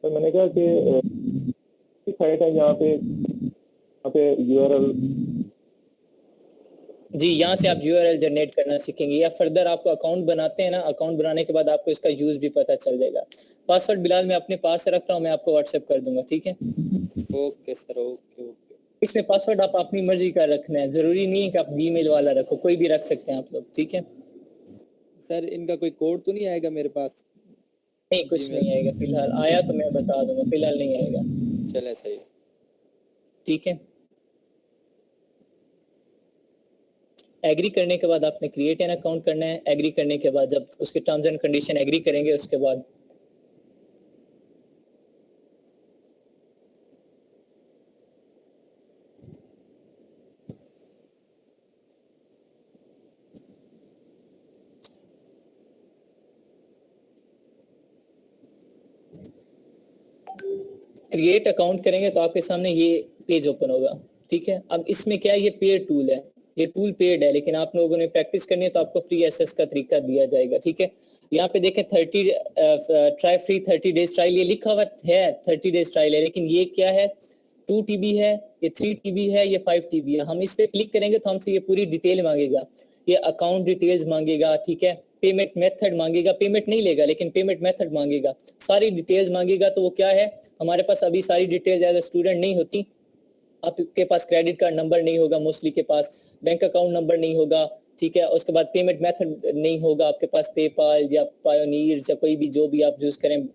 तो मैंने कहा कि साइट है यहाँ पे यूआरएल, जी यहाँ से आप URL जनरेट करना सीखेंगे, या फर्दर आपको अकाउंट बनाते हैं ना, अकाउंट बनाने के बाद आपको इसका यूज भी पता चल जाएगा। पासवर्ड बिलाल मैं अपने पास रख रहा हूँ, मैं आपको व्हाट्सएप कर दूंगा, ठीक है। Okay sir, okay okay. इसमें पासवर्ड आप अपनी मर्जी का रखना है, जरूरी नहीं है कि आप Gmail वाला रखो, कोई भी रख सकते हैं आप लोग, ठीक है। सर इनका कोई कोड तो नहीं आएगा मेरे पास? नहीं कुछ नहीं आएगा फिलहाल, आया तो मैं बता दूंगा, फिलहाल नहीं आएगा, चले सही, ठीक है। एग्री करने के बाद आपने क्रिएट एन अकाउंट करना है। एग्री करने के बाद जब उसके टर्म्स एंड कंडीशन एग्री करेंगे, उसके बाद क्रिएट अकाउंट करेंगे तो आपके सामने ये पेज ओपन होगा, ठीक है। अब इसमें क्या है, ये पेड टूल है, ये टूल पेड है, लेकिन आप लोगों ने प्रैक्टिस करनी है तो आपको फ्री एक्सेस का तरीका दिया जाएगा, ठीक है। यहाँ पे देखें 30 ट्राई फ्री 30 डेज ट्रायल, ये लिखा हुआ है 30 डेज ट्रायल है, लेकिन ये क्या है, 2 TB है, ये 3 TB है, ये 5 TB है। हम इस पे क्लिक करेंगे तो हमसे ये पूरी डिटेल मांगेगा, ये अकाउंट डिटेल्स मांगेगा, ठीक है। पेमेंट मेथड मांगेगा, पेमेंट नहीं लेगा लेकिन पेमेंट मेथड मांगेगा, सारी डिटेल्स मांगेगा। तो वो क्या है, हमारे पास अभी सारी डिटेल्स एज ए स्टूडेंट नहीं होती। आपके पास क्रेडिट कार्ड नंबर नहीं होगा, मोस्टली के पास बैंक अकाउंट नंबर नहीं होगा, ठीक है। उसके बाद पेमेंट मेथड नहीं होगा आपके पास, पेपाल या पायोनियर या कोई भी जो भी आप यूज करें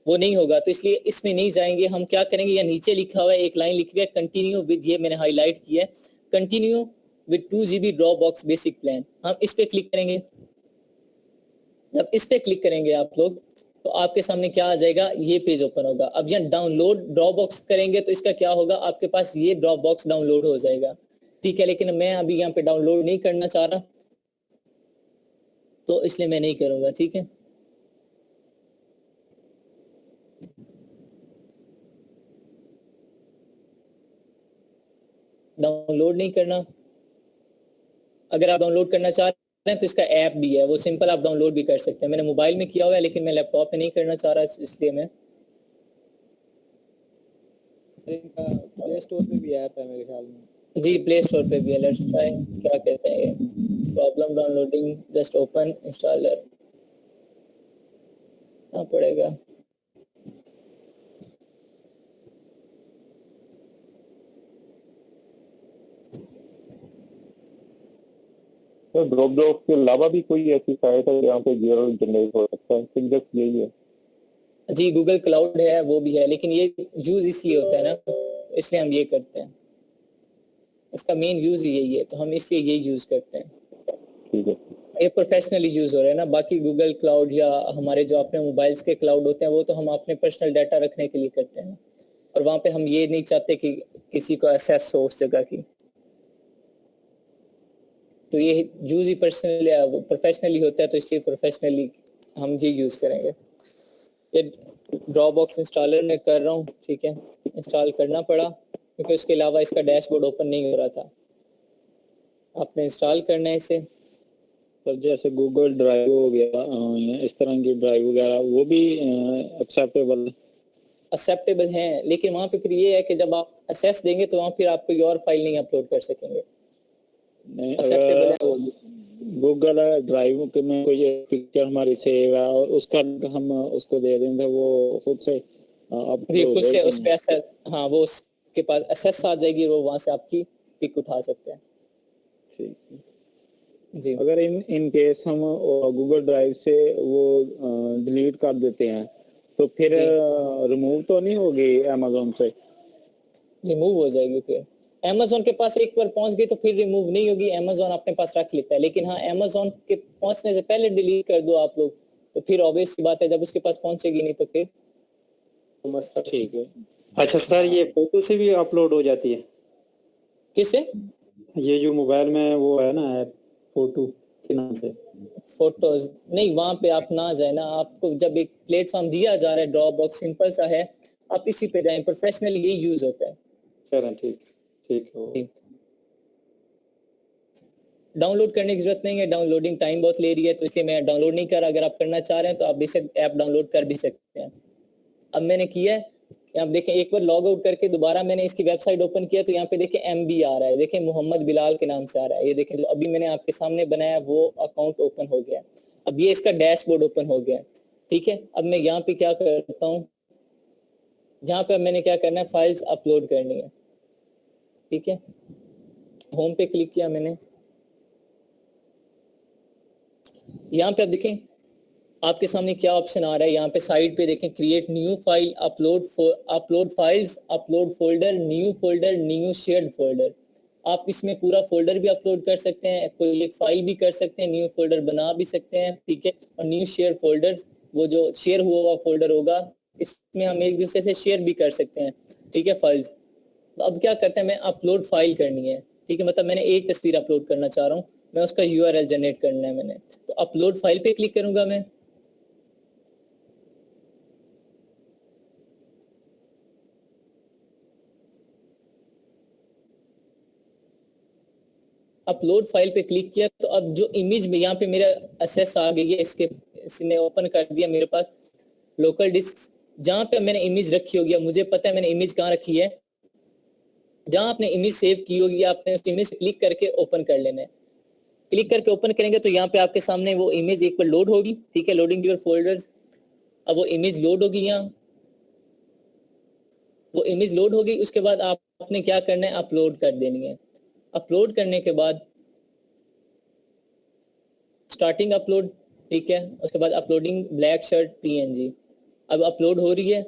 वो नहीं होगा, तो इसलिए इसमें नहीं जाएंगे। हम क्या करेंगे, या नीचे लिखा हुआ है, एक लाइन लिखी हुई है कंटिन्यू विद, ये मैंने हाईलाइट किया है, continue with 2 GB drop box basic plan. हम इस पे क्लिक करेंगे। जब इस पे क्लिक करेंगे आप लोग तो आपके सामने क्या आ जाएगा, ये पेज ओपन होगा। अब यहाँ डाउनलोड ड्रॉप बॉक्स करेंगे तो इसका क्या होगा, आपके पास ये ड्रॉप बॉक्स डाउनलोड हो जाएगा, ठीक है। लेकिन मैं अभी यहाँ पे डाउनलोड नहीं करना चाह रहा, तो इसलिए मैं नहीं करूंगा, ठीक है। डाउनलोड नहीं करना। अगर आप डाउनलोड करना चाह रहे हैं तो इसका ऐप भी है, वो सिंपल आप डाउनलोड भी कर सकते हैं। मैंने मोबाइल में किया हुआ है लेकिन मैं लैपटॉप में नहीं करना चाह रहा, इसलिए मैं इनका प्ले स्टोर पे भी ऐप है मेरे ख्याल में। जी प्ले स्टोर पे भी है। लेट्स ट्राई, क्या कहते हैं, problem downloading, just open installer पड़ेगा। तो ड्रॉप बॉक्स के अलावा भी कोई ऐसी साइट है जहाँ पे यूआरएल जनरेट हो सकता है? सिर्फ यही है? जी गूगल क्लाउड है, वो भी है, लेकिन ये यूज इसलिए होता है ना, इसलिए हम ये करते हैं, इसका मेन यूज ही यही है, तो हम इसलिए ये यूज करते हैं, ठीक है। ये प्रोफेशनली यूज हो रहा है ना। बाकी गूगल क्लाउड या हमारे जो अपने मोबाइल्स के क्लाउड होते हैं वो तो हम अपने पर्सनल डाटा रखने के लिए करते हैं, और वहाँ पे हम ये नहीं चाहते कि किसी को एक्सेस हो उस जगह की, तो ये यूज ही पर्सनली प्रोफेशनली होता है, तो इसलिए प्रोफेशनली हम ये यूज करेंगे। ये ड्रॉप बॉक्स इंस्टॉलर में कर रहा हूँ, ठीक है, इंस्टॉल करना पड़ा क्योंकि उसके अलावा इसका डैशबोर्ड ओपन नहीं हो रहा था। आपने इंस्टॉल करना है इसे। सर जैसे गूगल ड्राइव हो गया, इस तरह की ड्राइव वगैरह वो भी एक्सेप्टेबल हैं, लेकिन वहाँ पे फिर ये है कि जब आप एक्सेस देंगे तो वहाँ फिर आप कोई और फाइल नहीं अपलोड कर सकेंगे। नहीं, Acceptable अगर गूगल ड्राइव के में कोई पिक्चर हमारी सेव है और उसका हम उसको दे देंगे, वो खुद से जी खुद से उस पे एक्सेस, हाँ वो उसके पास एक्सेस आ जाएगी, वो वहां से आपकी पिक उठा सकते हैं। ठीक है। जी अगर इन केस हम गूगल ड्राइव से वो डिलीट कर देते हैं तो फिर रिमूव तो नहीं होगी अमेज़न से? रिमूव हो जाएगी। फिर अमेज़न के पास एक बार पहुंच गई तो फिर रिमूव नहीं होगी, अमेज़न अपने पास रख लेता है। लेकिन हाँ अमेज़न के पहुंचने से पहले डिलीट कर दो आप लोग तो फिर ऑब्वियस सी बात है जब उसके पास पहुंचेगी नहीं तो फिर ठीक है। अच्छा सर, ये फोटो से भी अपलोड हो जाती है? किससे? ये जो मोबाइल में वो है ना ऐप फोटो के नाम से? फोटोज नहीं, वहां पे आप ना जाए ना, आपको जब एक प्लेटफॉर्म दिया जा रहा है ड्रॉप बॉक्स सिंपल सा है, आप इसी पे जाएं, प्रोफेशनल ये यूज होता है। चलें ठीक ठीक है। डाउनलोड करने की जरूरत नहीं है, डाउनलोडिंग टाइम बहुत ले रही है तो इसलिए मैं डाउनलोड नहीं कर रहा। अगर आप करना चाह रहे हैं तो आप बेशक ऐप डाउनलोड कर भी सकते हैं। अब मैंने किया है, आप देखें एक बार लॉग आउट करके दोबारा मैंने इसकी वेबसाइट ओपन किया तो यहाँ पे देखें MB आ रहा है, देखें मोहम्मद बिलाल के नाम से आ रहा है। ये देखें जो अभी मैंने आपके सामने बनाया वो अकाउंट ओपन हो गया। अब ये इसका डैशबोर्ड ओपन हो गया। ठीक है, अब मैं यहाँ पे क्या करता हूँ, यहाँ पे मैंने क्या करना है, फाइल्स अपलोड करनी है। ठीक है, होम पे क्लिक किया मैंने, यहाँ पे आप देखें आपके सामने क्या ऑप्शन आ रहा है। यहाँ पे साइड पे देखें create new file, upload files, upload folder, new shared folder. आप इसमें पूरा फोल्डर भी अपलोड कर सकते हैं, कोई एक फाइल भी कर सकते हैं, न्यू फोल्डर बना भी सकते हैं। ठीक है, और न्यू शेयर फोल्डर, वो जो शेयर हुआ हुआ फोल्डर होगा इसमें हम एक दूसरे से शेयर भी कर सकते हैं। ठीक है, फाइल्स। तो अब क्या करते हैं, मैं अपलोड फाइल करनी है। ठीक है, मतलब मैंने एक तस्वीर अपलोड करना चाह रहा हूँ, मैं उसका URL जनरेट करना है मैंने, तो अपलोड फाइल पे क्लिक करूंगा मैं। अपलोड फाइल पे क्लिक किया तो अब जो इमेज में यहाँ पे मेरा एक्सेस आ गई है, इसने ओपन कर दिया मेरे पास लोकल डिस्क, जहाँ पे मैंने इमेज रखी होगी। मुझे पता है मैंने इमेज कहाँ रखी है, जहाँ आपने इमेज सेव की होगी आपने उस इमेज पे क्लिक करके ओपन कर लेना है। क्लिक करके ओपन करेंगे तो यहाँ पे आपके सामने वो इमेज एक बार लोड होगी। ठीक है, लोडिंग योर फोल्डर्स। अब वो इमेज लोड होगी, यहाँ वो इमेज लोड होगी, उसके बाद आपने क्या करना है, अपलोड कर देनी है। अपलोड करने के बाद स्टार्टिंग अपलोड, ठीक है, उसके बाद अपलोडिंग ब्लैक शर्ट PNG। अब अपलोड हो रही है,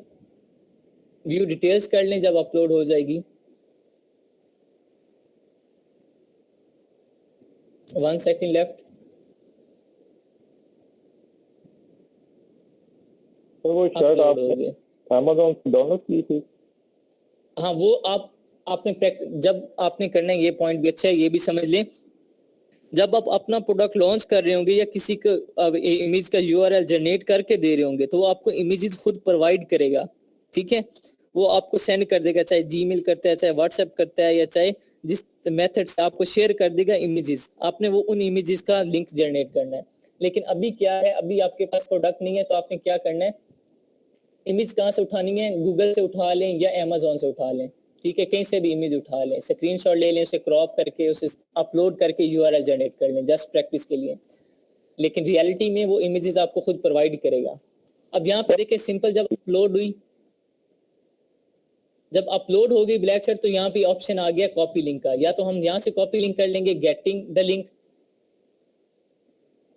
व्यू डिटेल्स कर लें जब अपलोड हो जाएगी। 1 सेकंड लेफ्ट। तो वो शर्ट आपने Amazon से डाउनलोड की थी? हाँ, वो आपने जब आपने करना है, ये पॉइंट भी अच्छा है, ये भी समझ लें, जब आप अपना प्रोडक्ट लॉन्च कर रहे होंगे या किसी को इमेज का URL जनरेट करके दे रहे होंगे तो वो आपको इमेजेस खुद प्रोवाइड करेगा। ठीक है, वो आपको सेंड कर देगा, चाहे जीमेल करता है, चाहे व्हाट्सएप करता है, या चाहे जिस मेथड से आपको शेयर कर देगा इमेजेस। आपने वो उन इमेजेस का लिंक जनरेट करना है। लेकिन अभी क्या है, अभी आपके पास प्रोडक्ट नहीं है तो आपने क्या करना है, इमेज कहाँ से उठानी है, गूगल से उठा लें या अमेजोन से उठा लें। ठीक है, कहीं से भी इमेज उठा लें, स्क्रीनशॉट ले लें, उसे क्रॉप करके उसे अपलोड करके URL जनरेट कर लें जस्ट प्रैक्टिस के लिए। लेकिन रियलिटी में वो इमेजेस आपको खुद प्रोवाइड करेगा। अब यहाँ पर देखिए सिंपल, जब अपलोड हुई, जब अपलोड हो गई ब्लैक शर्ट तो यहाँ पे ऑप्शन आ गया कॉपी लिंक का। या तो हम यहाँ से कॉपी लिंक कर लेंगे, गेटिंग द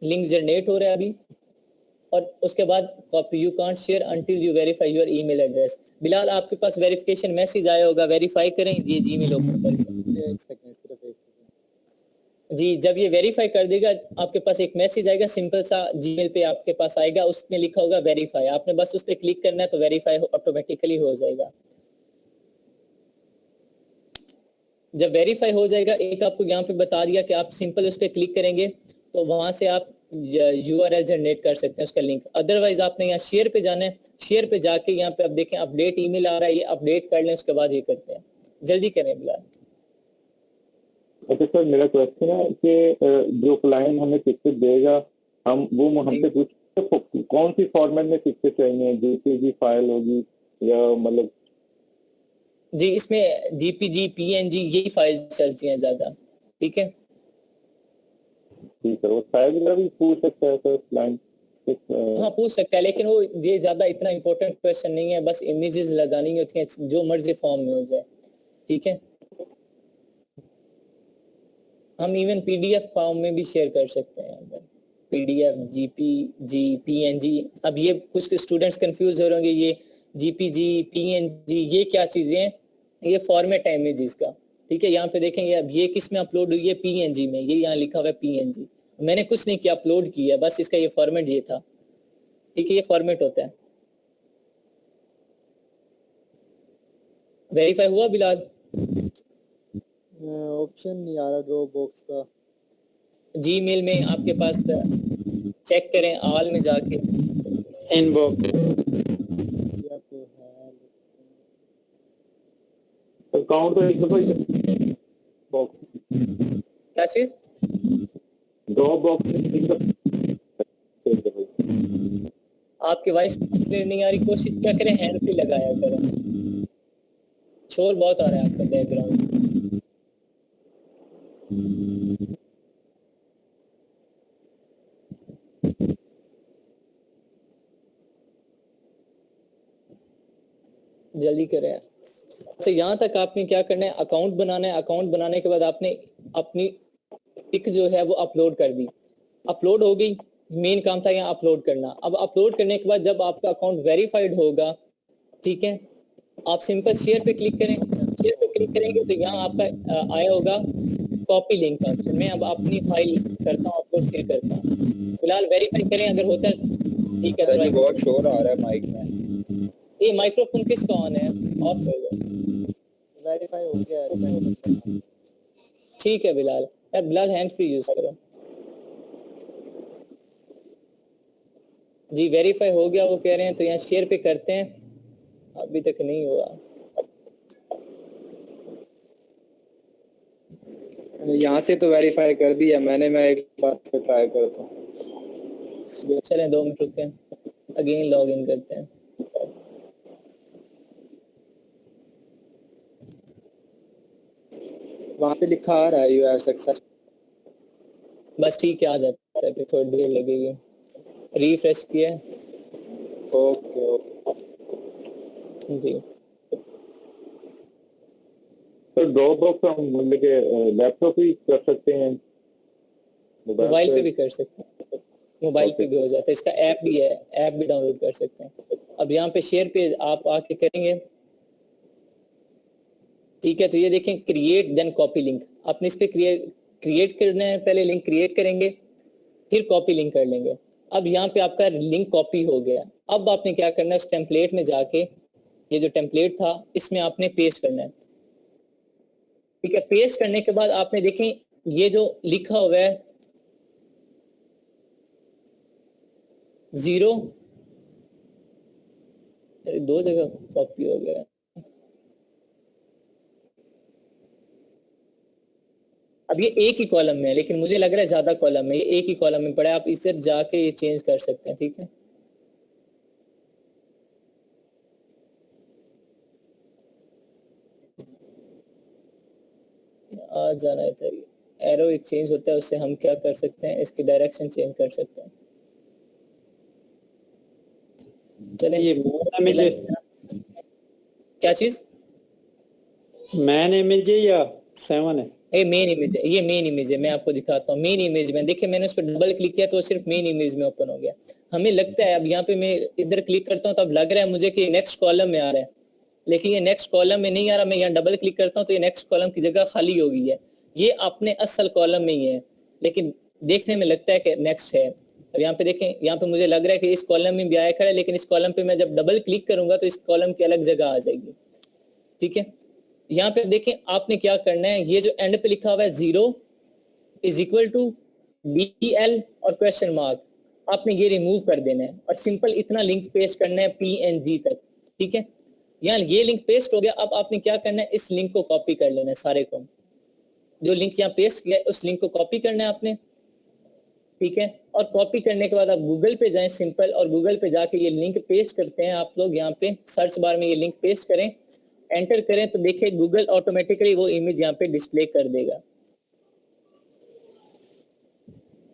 लिंक जनरेट हो रहा है अभी, और उसके बाद copy, you can't share until you verify your email address. Bilal आपके पास वेरिफिकेशन मैसेज आया होगा, वेरीफाई करें ये जीमेल ओपन करके। जी, जब ये वेरीफाई कर देगा आपके पास एक मैसेज आएगा सिंपल सा, जीमेल पे आपके पास आएगा, उसमें लिखा होगा वेरीफाई। आपने बस उस पर क्लिक करना है तो वेरीफाई ऑटोमेटिकली हो जाएगा। जब वेरीफाई हो जाएगा, एक आपको यहाँ पे बता दिया कि आप सिंपल उस पर क्लिक करेंगे तो वहां से आप URL जनरेट कर सकते हैं उसका लिंक। अदरवाइज आपने यहाँ शेयर पे जाना है, शेयर पे जाके यहाँ पे आप देखें अपडेट ईमेल आ रहा है, ये अपडेट कर लें, उसके बाद ये करते हैं। जल्दी करें बिलाल। अच्छा सर, मेरा क्वेश्चन है कि जो क्लाइंट हमें पिक्चर देगा, हम वो हमसे पूछते कौन सी फॉर्मेट में पिक्चर चाहिए, JPG फाइल होगी या मतलब? जी, इसमें JPG PNG यही फाइल चलती हैं ज्यादा। ठीक है, ठीक है, वो शायद मेरा भी पूछ सकता है सर लाइन हाँ पूछ सकता है, लेकिन वो ये ज्यादा इतना इम्पोर्टेंट क्वेश्चन नहीं है, बस इमेजेस लगानी होती हैं जो मर्जी फॉर्म में हो जाए, ठीक है। हम इवन पीडीएफ फॉर्म में भी शेयर कर सकते हैं, पीडीएफ, जीपीजी, पीएनजी। अब ये कुछ स्टूडेंट्स कंफ्यूज हो रहे होंगे, ये जीपीजी, पीएनजी ये क्या चीजें हैं? ये फॉर्मेट है इमेजेस का, ठीक है। यहाँ पे देखेंगे अब ये किस में अपलोड हुई है, पीएनजी में, ये यहाँ लिखा हुआ है पीएनजी। मैंने कुछ नहीं किया, अपलोड किया, बस इसका ये फॉर्मेट ये था, ठीक है। ये फॉर्मेट होता है। वेरीफाई हुआ बिलाल? ऑप्शन नहीं आ रहा ड्रॉप बॉक्स का। जीमेल में आपके पास चेक करें, ऑल में जाके इनबॉक्स अकाउंट तो एक दफा बॉक्स क्या चीज ड्रॉप बॉक्स आपकी वॉइस क्लियर नहीं आ रही, कोशिश क्या करें हैंड फ्री लगाया करें, शोर बहुत आ रहा है आपका बैकग्राउंड। जल्दी करें। अच्छा यहाँ तक आपने क्या करना है, अकाउंट बनाना है। अकाउंट बनाने के बाद आपने अपनी पिक जो है वो अपलोड कर दी, अपलोड हो गई। मेन काम था यहाँ अपलोड करना। अब अपलोड करने के बाद जब आपका अकाउंट वेरीफाइड होगा, ठीक है, आप सिंपल शेयर पे क्लिक करें। शेयर पे क्लिक करेंगे तो यहाँ आपका आया होगा कॉपी लिंक का ऑप्शन। मैं अब अपनी फाइल करता हूँ, अपलोड फिर करता हूँ। फिलहाल वेरीफाई करें, अगर होता है ठीक है। सर बहुत शोर आ रहा है माइक में। ये माइक्रोफोन किसका ऑन है? ऑफ कर दो। वेरीफाई हो गया है। ठीक है Bilal, Bilal hand free use करो। जी वेरीफाई हो गया वो कह रहे हैं, तो यहाँ शेयर पे करते हैं। अभी तक नहीं हुआ, यहाँ से तो वेरीफाई कर दिया मैंने। मैं एक बार फिर ट्राई करता हूँ। चलें 2 मिनट रुके, अगेन लॉग इन करते हैं। वहाँ पे लिखा आ रहा है यू हैव सक्सेस। बस ठीक है, आ जाता है, फिर थोड़ी देर लगेगी। रिफ्रेश किया ओके ओके जी। तो ड्रॉप बॉक्स हम लेके लैपटॉप ही कर सकते हैं, मोबाइल पे भी कर सकते हैं, मोबाइल पे भी हो जाता है। इसका ऐप भी है, ऐप भी डाउनलोड कर सकते हैं। अब यहाँ पे शेयर पे आप आके करेंगे, ठीक है। तो ये देखें क्रिएट देन कॉपी लिंक, आपने इस पे क्रिएट करना है। पहले लिंक क्रिएट करेंगे, फिर कॉपी लिंक कर लेंगे। अब यहाँ पे आपका लिंक कॉपी हो गया। अब आपने क्या करना है, उस टेम्पलेट में जाके ये जो टेम्पलेट था इसमें आपने पेस्ट करना है, ठीक है। पेस्ट करने के बाद आपने देखें ये जो लिखा हुआ है 0, 2 जगह कॉपी हो गया। अब ये एक ही कॉलम में है, लेकिन मुझे लग रहा है ज्यादा कॉलम में, ये एक ही कॉलम में पड़ा है। आप इधर जाके ये चेंज कर सकते हैं, ठीक है। आ जाना है, एरो एक चेंज होता है, उससे हम क्या कर सकते हैं, इसकी डायरेक्शन चेंज कर सकते हैं। चलिए ये मैन इमेज है, क्या चीज मैन इमेज है या 7 है? ये मेन इमेज है, ये मेन इमेज है। मैं आपको दिखाता हूँ मेन इमेज में। देखिए मैंने उस पर डबल क्लिक किया तो सिर्फ मेन इमेज में ओपन हो गया। हमें लगता है अब यहाँ पे मैं इधर क्लिक करता हूँ तो अब लग रहा है मुझे कि नेक्स्ट कॉलम में आ रहा है, लेकिन ये नेक्स्ट कॉलम में नहीं आ रहा। मैं यहाँ डबल क्लिक करता हूँ तो ये नेक्स्ट कॉलम की जगह खाली हो गई है। ये अपने असल कॉलम में ही है, लेकिन देखने में लगता है कि नेक्स्ट है। अब यहाँ पे देखें, यहाँ पे मुझे लग रहा है कि इस कॉलम में भी आया खड़ा है, लेकिन इस कॉलम पे मैं जब डबल क्लिक करूंगा तो इस कॉलम की अलग जगह आ जाएगी, ठीक है। यहाँ पे देखें आपने क्या करना है, ये जो एंड पे लिखा हुआ है 0 = DL और क्वेश्चन मार्क, आपने ये रिमूव कर देना है और सिंपल इतना लिंक पेस्ट करना है PNG तक, ठीक है। यहाँ ये लिंक पेस्ट हो गया। अब आपने क्या करना है, इस लिंक को कॉपी कर लेना है, सारे को जो लिंक यहाँ पेस्ट किया है उस लिंक को कॉपी करना है आपने, ठीक है। और कॉपी करने के बाद आप गूगल पे जाएं सिंपल, और गूगल पे जाके ये लिंक पेस्ट करते हैं आप लोग। यहाँ पे सर्च बार में ये लिंक पेस्ट करें, एंटर करें तो देखिए गूगल ऑटोमेटिकली वो इमेज यहाँ पे डिस्प्ले कर देगा।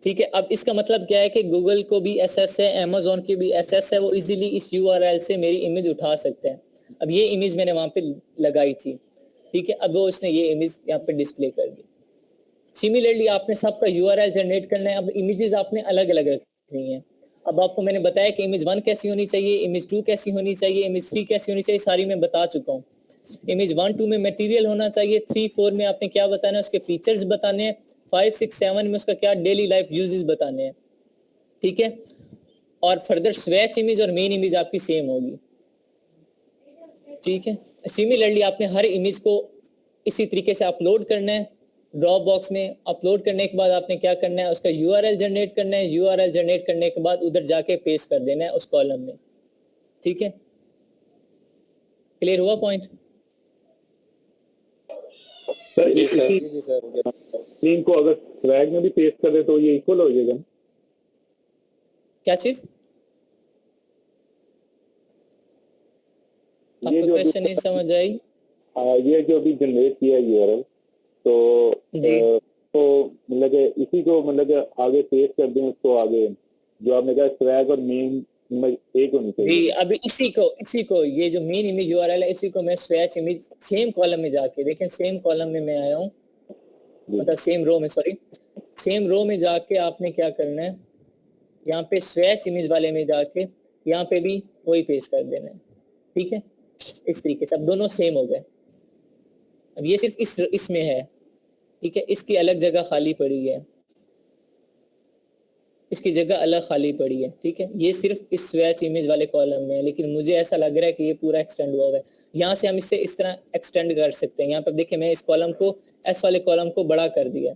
ठीक है, अब इसका मतलब क्या है कि गूगल को भी एसएस है, अमेजोन की भी एसएस है, वो इजीली इस यूआरएल से मेरी इमेज उठा सकते हैं। अब ये इमेज मैंने वहां पे लगाई थी, ठीक है, अब वो उसने ये इमेज यहाँ पे डिस्प्ले कर दी। सिमिलरली आपने सबका यूआरएल जनरेट करना है। अब इमेजेस आपने अलग अलग रखनी है। अब आपको मैंने बताया कि इमेज 1 कैसी होनी चाहिए, इमेज 2 कैसी होनी चाहिए, इमेज 3 कैसी होनी चाहिए, सारी मैं बता चुका हूँ। इमेज 1 2 में मटेरियल होना चाहिए, 3 4 में आपने क्या बताना है, उसके फीचर्स बताने हैं, 5 6 7 में उसका क्या डेली लाइफ यूजेस बताने हैं, ठीक है। और फर्दर स्वैच इमेज और मेन इमेज आपकी सेम होगी, ठीक है। सिमिलरली आपने हर इमेज को इसी तरीके से अपलोड करना है ड्रॉप बॉक्स में। अपलोड करने के बाद आपने क्या करना है, उसका यूआरएल जनरेट करना है। यूआरएल जनरेट करने के बाद उधर जाके पेस्ट कर देना है उस कॉलम में, ठीक है। क्लियर हुआ पॉइंट? सर जी सर। इसी को अगर स्वैग में भी पेस्ट कर दे तो ये इक्वल हो जाएगा? क्या चीज? ये आपको जो क्वेश्चन नहीं समझ आई? ये जो अभी जनरेट किया यूआरएल तो जी। तो मतलब कि इसी को मतलब कि आगे पेस्ट कर दें उसको आगे, जो आपने कहा स्वैग और मेन एक होनी चाहिए। जी, अभी इसी को ये जो मेन इमेज यूआरएल है इसी को मैं स्वैच इमेज सेम कॉलम में जाके देखें, सेम कॉलम में मैं आया हूँ, मतलब सेम रो में, सॉरी सेम रो में जाके आपने क्या करना है, यहाँ पे स्वैच इमेज वाले में जाके यहाँ पे भी वही पेस्ट कर देना है, ठीक है। इस तरीके से अब दोनों सेम हो गए। अब ये सिर्फ इसमें है, ठीक है, इसकी अलग जगह खाली पड़ी है, इसकी जगह अलग खाली पड़ी है, ठीक है। ये सिर्फ इस स्वैच इमेज वाले कॉलम में है, लेकिन मुझे ऐसा लग रहा है कि ये पूरा एक्सटेंड हुआ है। यहाँ से हम इससे इस तरह एक्सटेंड कर सकते हैं। यहाँ पर देखिए मैं इस कॉलम को, एस वाले कॉलम को बड़ा कर दिया,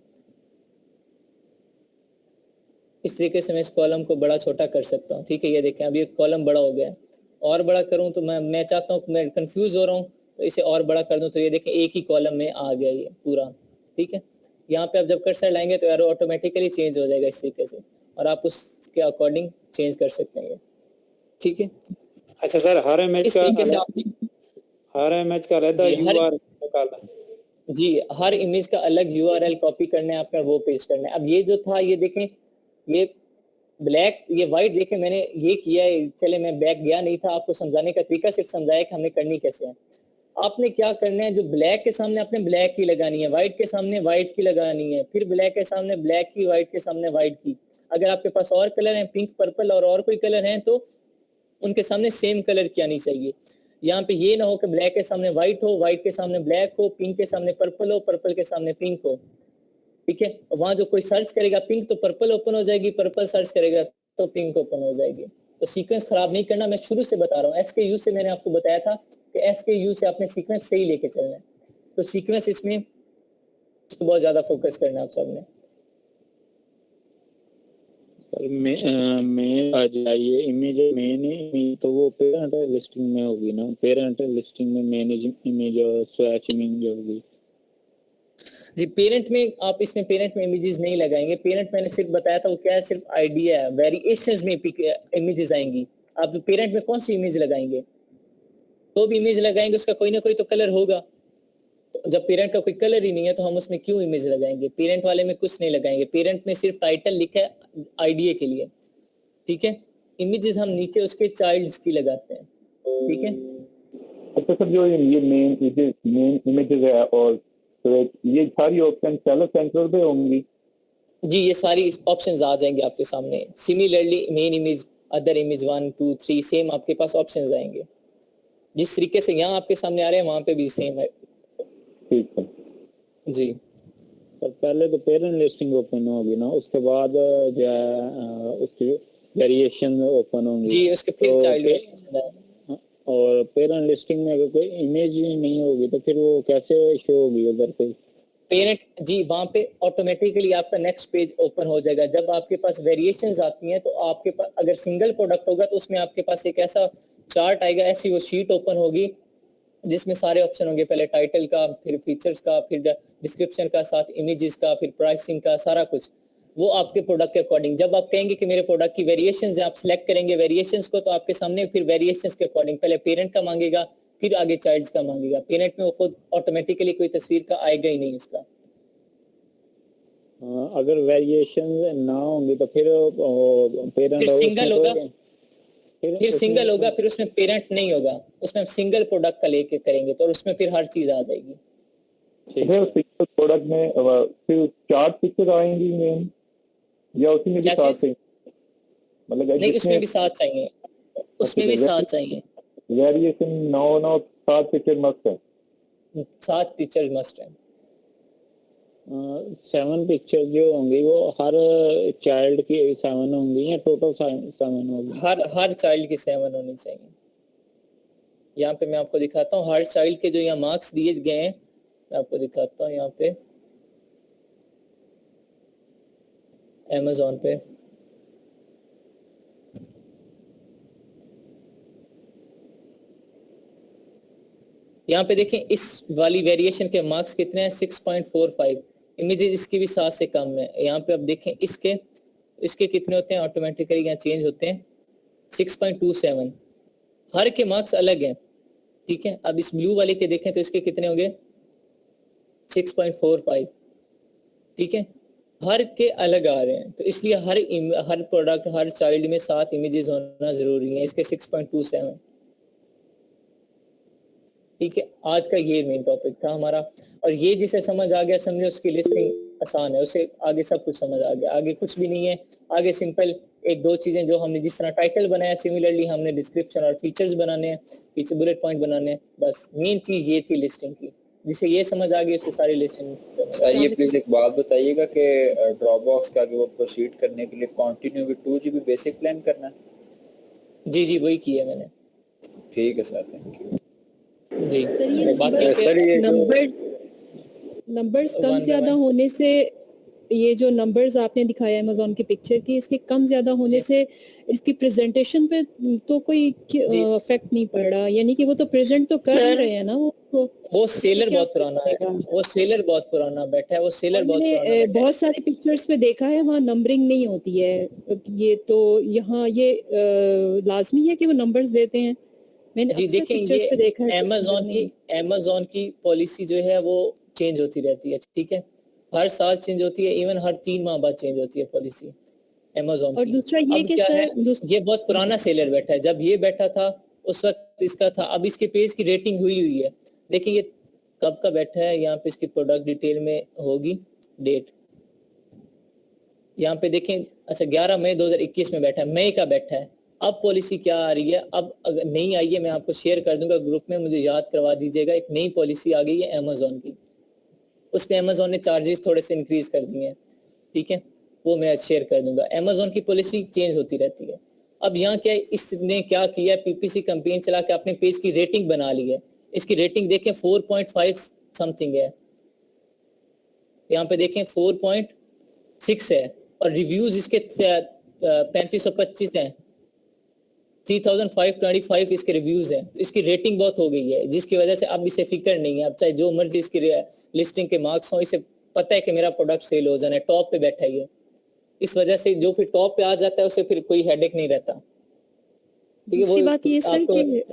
इस तरीके से मैं इस कॉलम को बड़ा छोटा कर सकता हूँ, ठीक है। ये देखें अभी एक कॉलम बड़ा हो गया है। और बड़ा करूँ तो मैं चाहता हूँ, मैं कंफ्यूज हो रहा हूँ तो इसे और बड़ा कर दूं, तो ये देखें एक ही कॉलम में आ गया ये पूरा, ठीक है। यहाँ पे आप जब कर्सर लाएंगे तो एरो ऑटोमेटिकली चेंज हो जाएगा इस तरीके से, और आप उसके अकॉर्डिंग चेंज कर सकते हैं, ठीक है। अच्छा सर, हर इमेज इस का तरीके से हर इमेज का रहता है यूआरएल निकालना। जी, हर इमेज का अलग यूआरएल कॉपी करना है आपका, वो पेस्ट करना है। अब ये जो था ये देखें, ये ब्लैक ये व्हाइट देखें मैंने ये किया है, चले मैं बैक गया नहीं था, आपको समझाने का तरीका सिर्फ समझाया कि हमें करनी कैसे है। आपने क्या करना है, जो ब्लैक के सामने आपने ब्लैक की लगानी है, व्हाइट के सामने व्हाइट की लगानी है, फिर ब्लैक के सामने ब्लैक की, व्हाइट के सामने व्हाइट की। अगर आपके पास और कलर है, पिंक पर्पल और कोई कलर है, तो उनके सामने सेम कलर की आनी चाहिए। यहाँ पे ये ना हो कि ब्लैक के सामने व्हाइट हो, व्हाइट के सामने ब्लैक हो, पिंक के सामने पर्पल हो, पर्पल के सामने पिंक हो, ठीक है। वहां जो कोई सर्च करेगा पिंक तो पर्पल ओपन हो जाएगी, पर्पल सर्च करेगा तो पिंक ओपन हो जाएगी। तो सीक्वेंस खराब नहीं करना, मैं शुरू से बता रहा हूँ। SKU से मैंने आपको बताया था कि SKU से आपने सीक्वेंस सही लेके चलना है। तो सीक्वेंस इसमें बहुत ज्यादा फोकस करना है आप सबने। सर मैं आ जाइए इमेज मेन इमेज तो वो पेरेंट लिस्टिंग में होगी ना, पेरेंट लिस्टिंग में मैनेज इमेज और स्वैच इमेज होगी। जी, पेरेंट में आप इसमें पेरेंट में इमेजेस नहीं लगाएंगे। पेरेंट मैंने सिर्फ बताया था वो क्या है, सिर्फ आइडिया है, वेरिएशंस में इमेजेस आएंगी। आप पेरेंट में कौन सी इमेज लगाएंगे, तो भी इमेज लगाएंगे उसका कोई ना कोई तो कलर होगा। तो जब पेरेंट का कोई कलर ही नहीं है तो हम उसमें क्यों इमेज लगाएंगे। पेरेंट वाले में कुछ नहीं लगाएंगे, पेरेंट में सिर्फ टाइटल लिखा है आइडिया के लिए, ठीक है। इमेजेस हम नीचे उसके चाइल्ड्स की लगाते हैं, ठीक है। अच्छा सर, जो ये मेन इमेजेस है और तो ये सारी ऑप्शन चलो सेंट्रल पे होंगी? जी, ये सारी ऑप्शंस आ जाएंगे आपके सामने। Similarly main image, other image 1 2 3 same आपके पास ऑप्शंस आएंगे। जिस तरीके से यहाँ आपके सामने आ रहे हैं वहां पे भी सेम है। ठीक है जी, सर पहले तो पेरेंट लिस्टिंग ओपन होगी ना, उसके बाद जो है उसकी वेरिएशन ओपन होंगी। जी, उसके फिर तो चाइल्ड और पेरेंट लिस्टिंग में अगर कोई इमेज ही नहीं होगी तो फिर वो कैसे शो होगी उधर पे? पेरेंट जी, वहां पे ऑटोमेटिकली आपका नेक्स्ट पेज ओपन हो जाएगा। जब आपके पास वेरिएशंस आती हैं तो आपके पास अगर सिंगल प्रोडक्ट होगा तो उसमें आपके पास एक ऐसा चार्ट आएगा, ऐसी वो शीट ओपन होगी जिसमें सारे ऑप्शन होंगे, पहले टाइटल का, फिर फीचर्स का, फिर डिस्क्रिप्शन का, साथ इमेजेस का, फिर प्राइसिंग का, सारा कुछ वो आपके प्रोडक्ट के अकॉर्डिंग। जब आप कहेंगे कि मेरे प्रोडक्ट की वेरिएशंस हैं, आप सिलेक्ट करेंगे वेरिएशंस को, तो आपके सामने फिर वेरिएशंस के अकॉर्डिंग पहले पेरेंट का मांगेगा, फिर आगे चाइल्ड्स का मांगेगा। पेरेंट में वो खुद ऑटोमेटिकली कोई तस्वीर का आएगा ही नहीं उसका। अगर वेरिएशन ना होंगे तो फिर पेरेंट फिर सिंगल होगा, फिर उसमें- सिंगल होगा, फिर उसमें पेरेंट नहीं होगा, उसमें हम सिंगल प्रोडक्ट का लेके करेंगे तो उसमें फिर हर चीज आ जाएगी। फिर सिंगल प्रोडक्ट में फिर 4 पिक्चर आएंगी मेन, या उसी में भी क्या 7 चीज? चाहिए? मतलब नहीं, उसमें भी 7 चाहिए, उसमें भी 7 चाहिए, वेरिएशन 9 7 पिक्चर मस्त है। 7 पिक्चर मस्ट है। 7 पिक्चर जो होंगी वो हर चाइल्ड की 7 होंगी या टोटल 7 होगी? हर चाइल्ड की 7 होनी चाहिए। यहाँ पे मैं आपको दिखाता हूँ हर चाइल्ड के जो यहाँ मार्क्स दिए गए हैं, मैं आपको दिखाता हूँ यहाँ पे Amazon पे। यहाँ पे देखें इस वाली वेरिएशन के मार्क्स कितने हैं, 6.45। इमेजेस इसकी भी 7 से कम है। यहाँ पे आप देखें इसके कितने होते हैं, ऑटोमेटिकली यहाँ चेंज होते हैं, 6.27। हर के मार्क्स अलग हैं, ठीक है। अब इस ब्लू वाले के देखें तो इसके कितने हो गए, 6.45, ठीक है। हर के अलग आ रहे हैं, तो इसलिए हर प्रोडक्ट हर चाइल्ड में 7 इमेजेस होना जरूरी है। इसके 6.27, ठीक है। आज का ये मेन टॉपिक था हमारा, और ये जिसे समझ आ गया समझो उसकी लिस्टिंग आसान है, उसे आगे सब कुछ समझ आ गया। आगे कुछ भी नहीं है, आगे सिंपल 1-2 चीजें जो हमने जिस तरह टाइटल बनाया, सिमिलरली हमने डिस्क्रिप्शन और फीचर्स बनाने हैं, पीछे बुलेट पॉइंट बनाने हैं। बस मेन चीज ये थी लिस्टिंग की, जिसे ये समझ आ गई उससे सारी लिस्टिंग। सर ये प्लीज एक बात बताइएगा कि ड्रॉप बॉक्स का आगे वो प्रोसीड करने के लिए continue with 2 GB basic plan करना है? जी वही किया मैंने। ठीक है सर, थैंक यू जी सर ये बाकी सर ये नंबर्स कम One by ज्यादा one। होने से, ये जो नंबर्स आपने दिखाया अमेज़न की पिक्चर की, इसके कम ज्यादा होने से इसकी प्रेजेंटेशन पे तो कोई इफेक्ट नहीं पड़ रहा, यानी कि वो तो प्रेजेंट तो कर रहे हैं ना वो सेलर क्या बहुत पुराना है, पड़ेगा? वो सेलर बहुत पुराना बैठा है, वो सेलर और बहुत मैंने पुराना बैठा है। बहुत सारे पिक्चर्स पे देखा है वहाँ नंबरिंग नहीं होती है, ये तो यहाँ ये लाजमी है कि वो नंबर्स देते हैं। मैंने जी अक्सर देखिए पिक्चर्स पे देखा है अमेज़न की पॉलिसी जो है वो चेंज होती रहती है, ठीक है। हर साल चेंज होती है, इवन हर 3 माह बाद चेंज होती है पॉलिसी अमेज़न और की। दूसरा ये अब कि क्या है, सर ये बहुत पुराना सेलर बैठा है, जब ये बैठा था उस वक्त इसका था। अब इसके पेज की रेटिंग हुई है, देखिए ये कब का बैठा है, यहाँ पे इसकी प्रोडक्ट डिटेल में होगी डेट, यहाँ पे देखें। अच्छा 11 मई 2021 में बैठा है, मई का बैठा है। अब पॉलिसी क्या आ रही है, अब अगर नहीं आई है मैं आपको शेयर कर दूंगा ग्रुप में, मुझे याद करवा दीजिएगा। एक नई पॉलिसी आ गई है अमेज़न की, उस पे अमेज़न ने चार्जेस थोड़े से इंक्रीज कर दिए हैं, ठीक है। वो मैं शेयर कर दूंगा। अमेज़न की पॉलिसी चेंज होती रहती है। अब यहाँ क्या है, इसने क्या किया, पीपीसी कैंपेन चला के अपने पेज की रेटिंग बना ली है। इसकी रेटिंग देखें 4.5 समथिंग है, यहाँ पे देखें 4.6 है, और रिव्यूज इसके 3525 हैं, 3525 इसके रिव्यूज हैं। इसकी रेटिंग बहुत हो गई है, जिसकी वजह से अब इसे फिक्र नहीं है। अब चाहे जो मर्जी इसकी लिस्टिंग के मार्क्स हो, इसे पता है कि मेरा प्रोडक्ट सेल हो जाना है, टॉप पे बैठा है ये। इस वजह से जो फिर टॉप पे आ जाता है उसे फिर कोई हेडेक नहीं रहता। दूसरी बात ये सर कि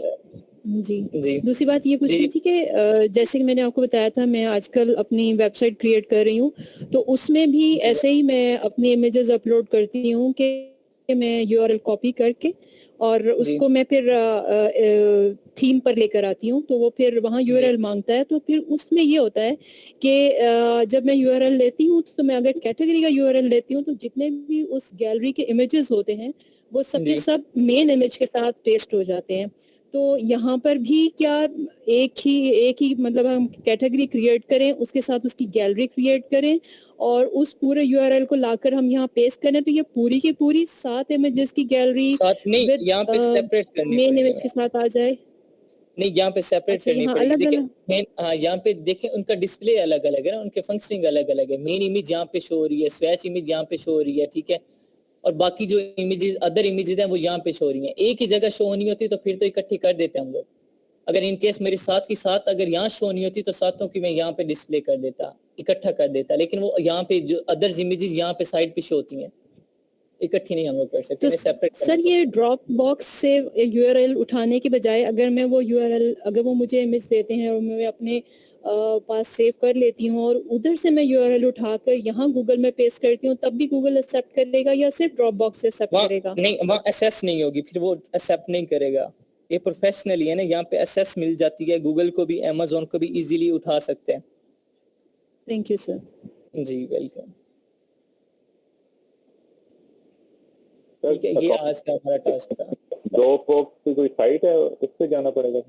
जी दूसरी बात ये पूछनी थी कि जैसे कि मैंने आपको बताया था, मैं आजकल अपनी वेबसाइट क्रिएट कर रही हूँ, तो उसमें भी ऐसे ही मैं अपनी इमेजेस अपलोड करती हूँ कि मैं यूआरएल कॉपी करके और उसको मैं फिर थीम पर लेकर आती हूँ, तो वो फिर वहाँ यूआरएल मांगता है। तो फिर उसमें ये होता है कि जब मैं यूआरएल लेती हूँ, तो मैं अगर कैटेगरी का यूआरएल लेती हूँ, तो जितने भी उस गैलरी के इमेजेस होते हैं वो सबके सब मेन इमेज के साथ पेस्ट हो जाते हैं। तो यहाँ पर भी क्या एक ही मतलब हम कैटेगरी क्रिएट करें, उसके साथ उसकी गैलरी क्रिएट करें और उस पूरे यूआरएल को लाकर हम यहाँ पेस्ट करें, तो ये पूरी की पूरी 7 इमेजेस की गैलरी यहाँ पे सेपरेट करनी मेन इमेज के साथ आ जाए। नहीं, यहाँ पे सेपरेट करनी पड़ेगी। देखिए यहाँ पे देखें उनका डिस्प्ले अलग अलग है ना, उनके फंक्शनिंग अलग अलग है। मेन इमेज यहाँ पे शो हो रही है, स्वैच इमेज यहाँ पे शो हो रही है, ठीक है। और बाकी जो इमेजेस अदर इमेजेस हैं वो यहाँ पे शो हो रही हैं। एक ही जगह शो होनी होती तो फिर तो इकट्ठी कर देते हम लोग। अगर इन केस मेरे साथ की साथ अगर यहाँ शो नहीं होती तो सातों की मैं यहाँ पे डिस्प्ले कर देता, इकट्ठा कर देता। लेकिन वो यहाँ पे जो अदर्स इमेजेस यहाँ पे साइड पे शो होती हैं, इकट्ठी नहीं हम लोग कर सकते, तो सेपरेट। सर ये ड्रॉप बॉक्स से यूआरएल उठाने के बजाय अगर मैं वो यूआरएल, अगर वो मुझे इमेज देते हैं और मैं अपने पास सेव कर लेती हूँ और उधर से मैं यूआरएल उठाकर यहाँ गूगल में पेस्ट करती हूँ, तब भी गूगल एक्सेप्ट करेगा या सिर्फ ड्रॉप बॉक्स से एक्सेप्ट करेगा? नहीं, वहाँ असेस नहीं होगी, फिर वो एक्सेप्ट नहीं करेगा। ये प्रोफेशनली है ना, यहाँ पे असेस मिल जाती है, गूगल को भी अमेज़न को भी इजीली उठा सकते हैं। Thank you sir. जी वेलकम। ठीक है, ये आज का हमारा टास्क था। ड्रॉप बॉक्स की कोई साइट है, उस पे जाना पड़ेगा?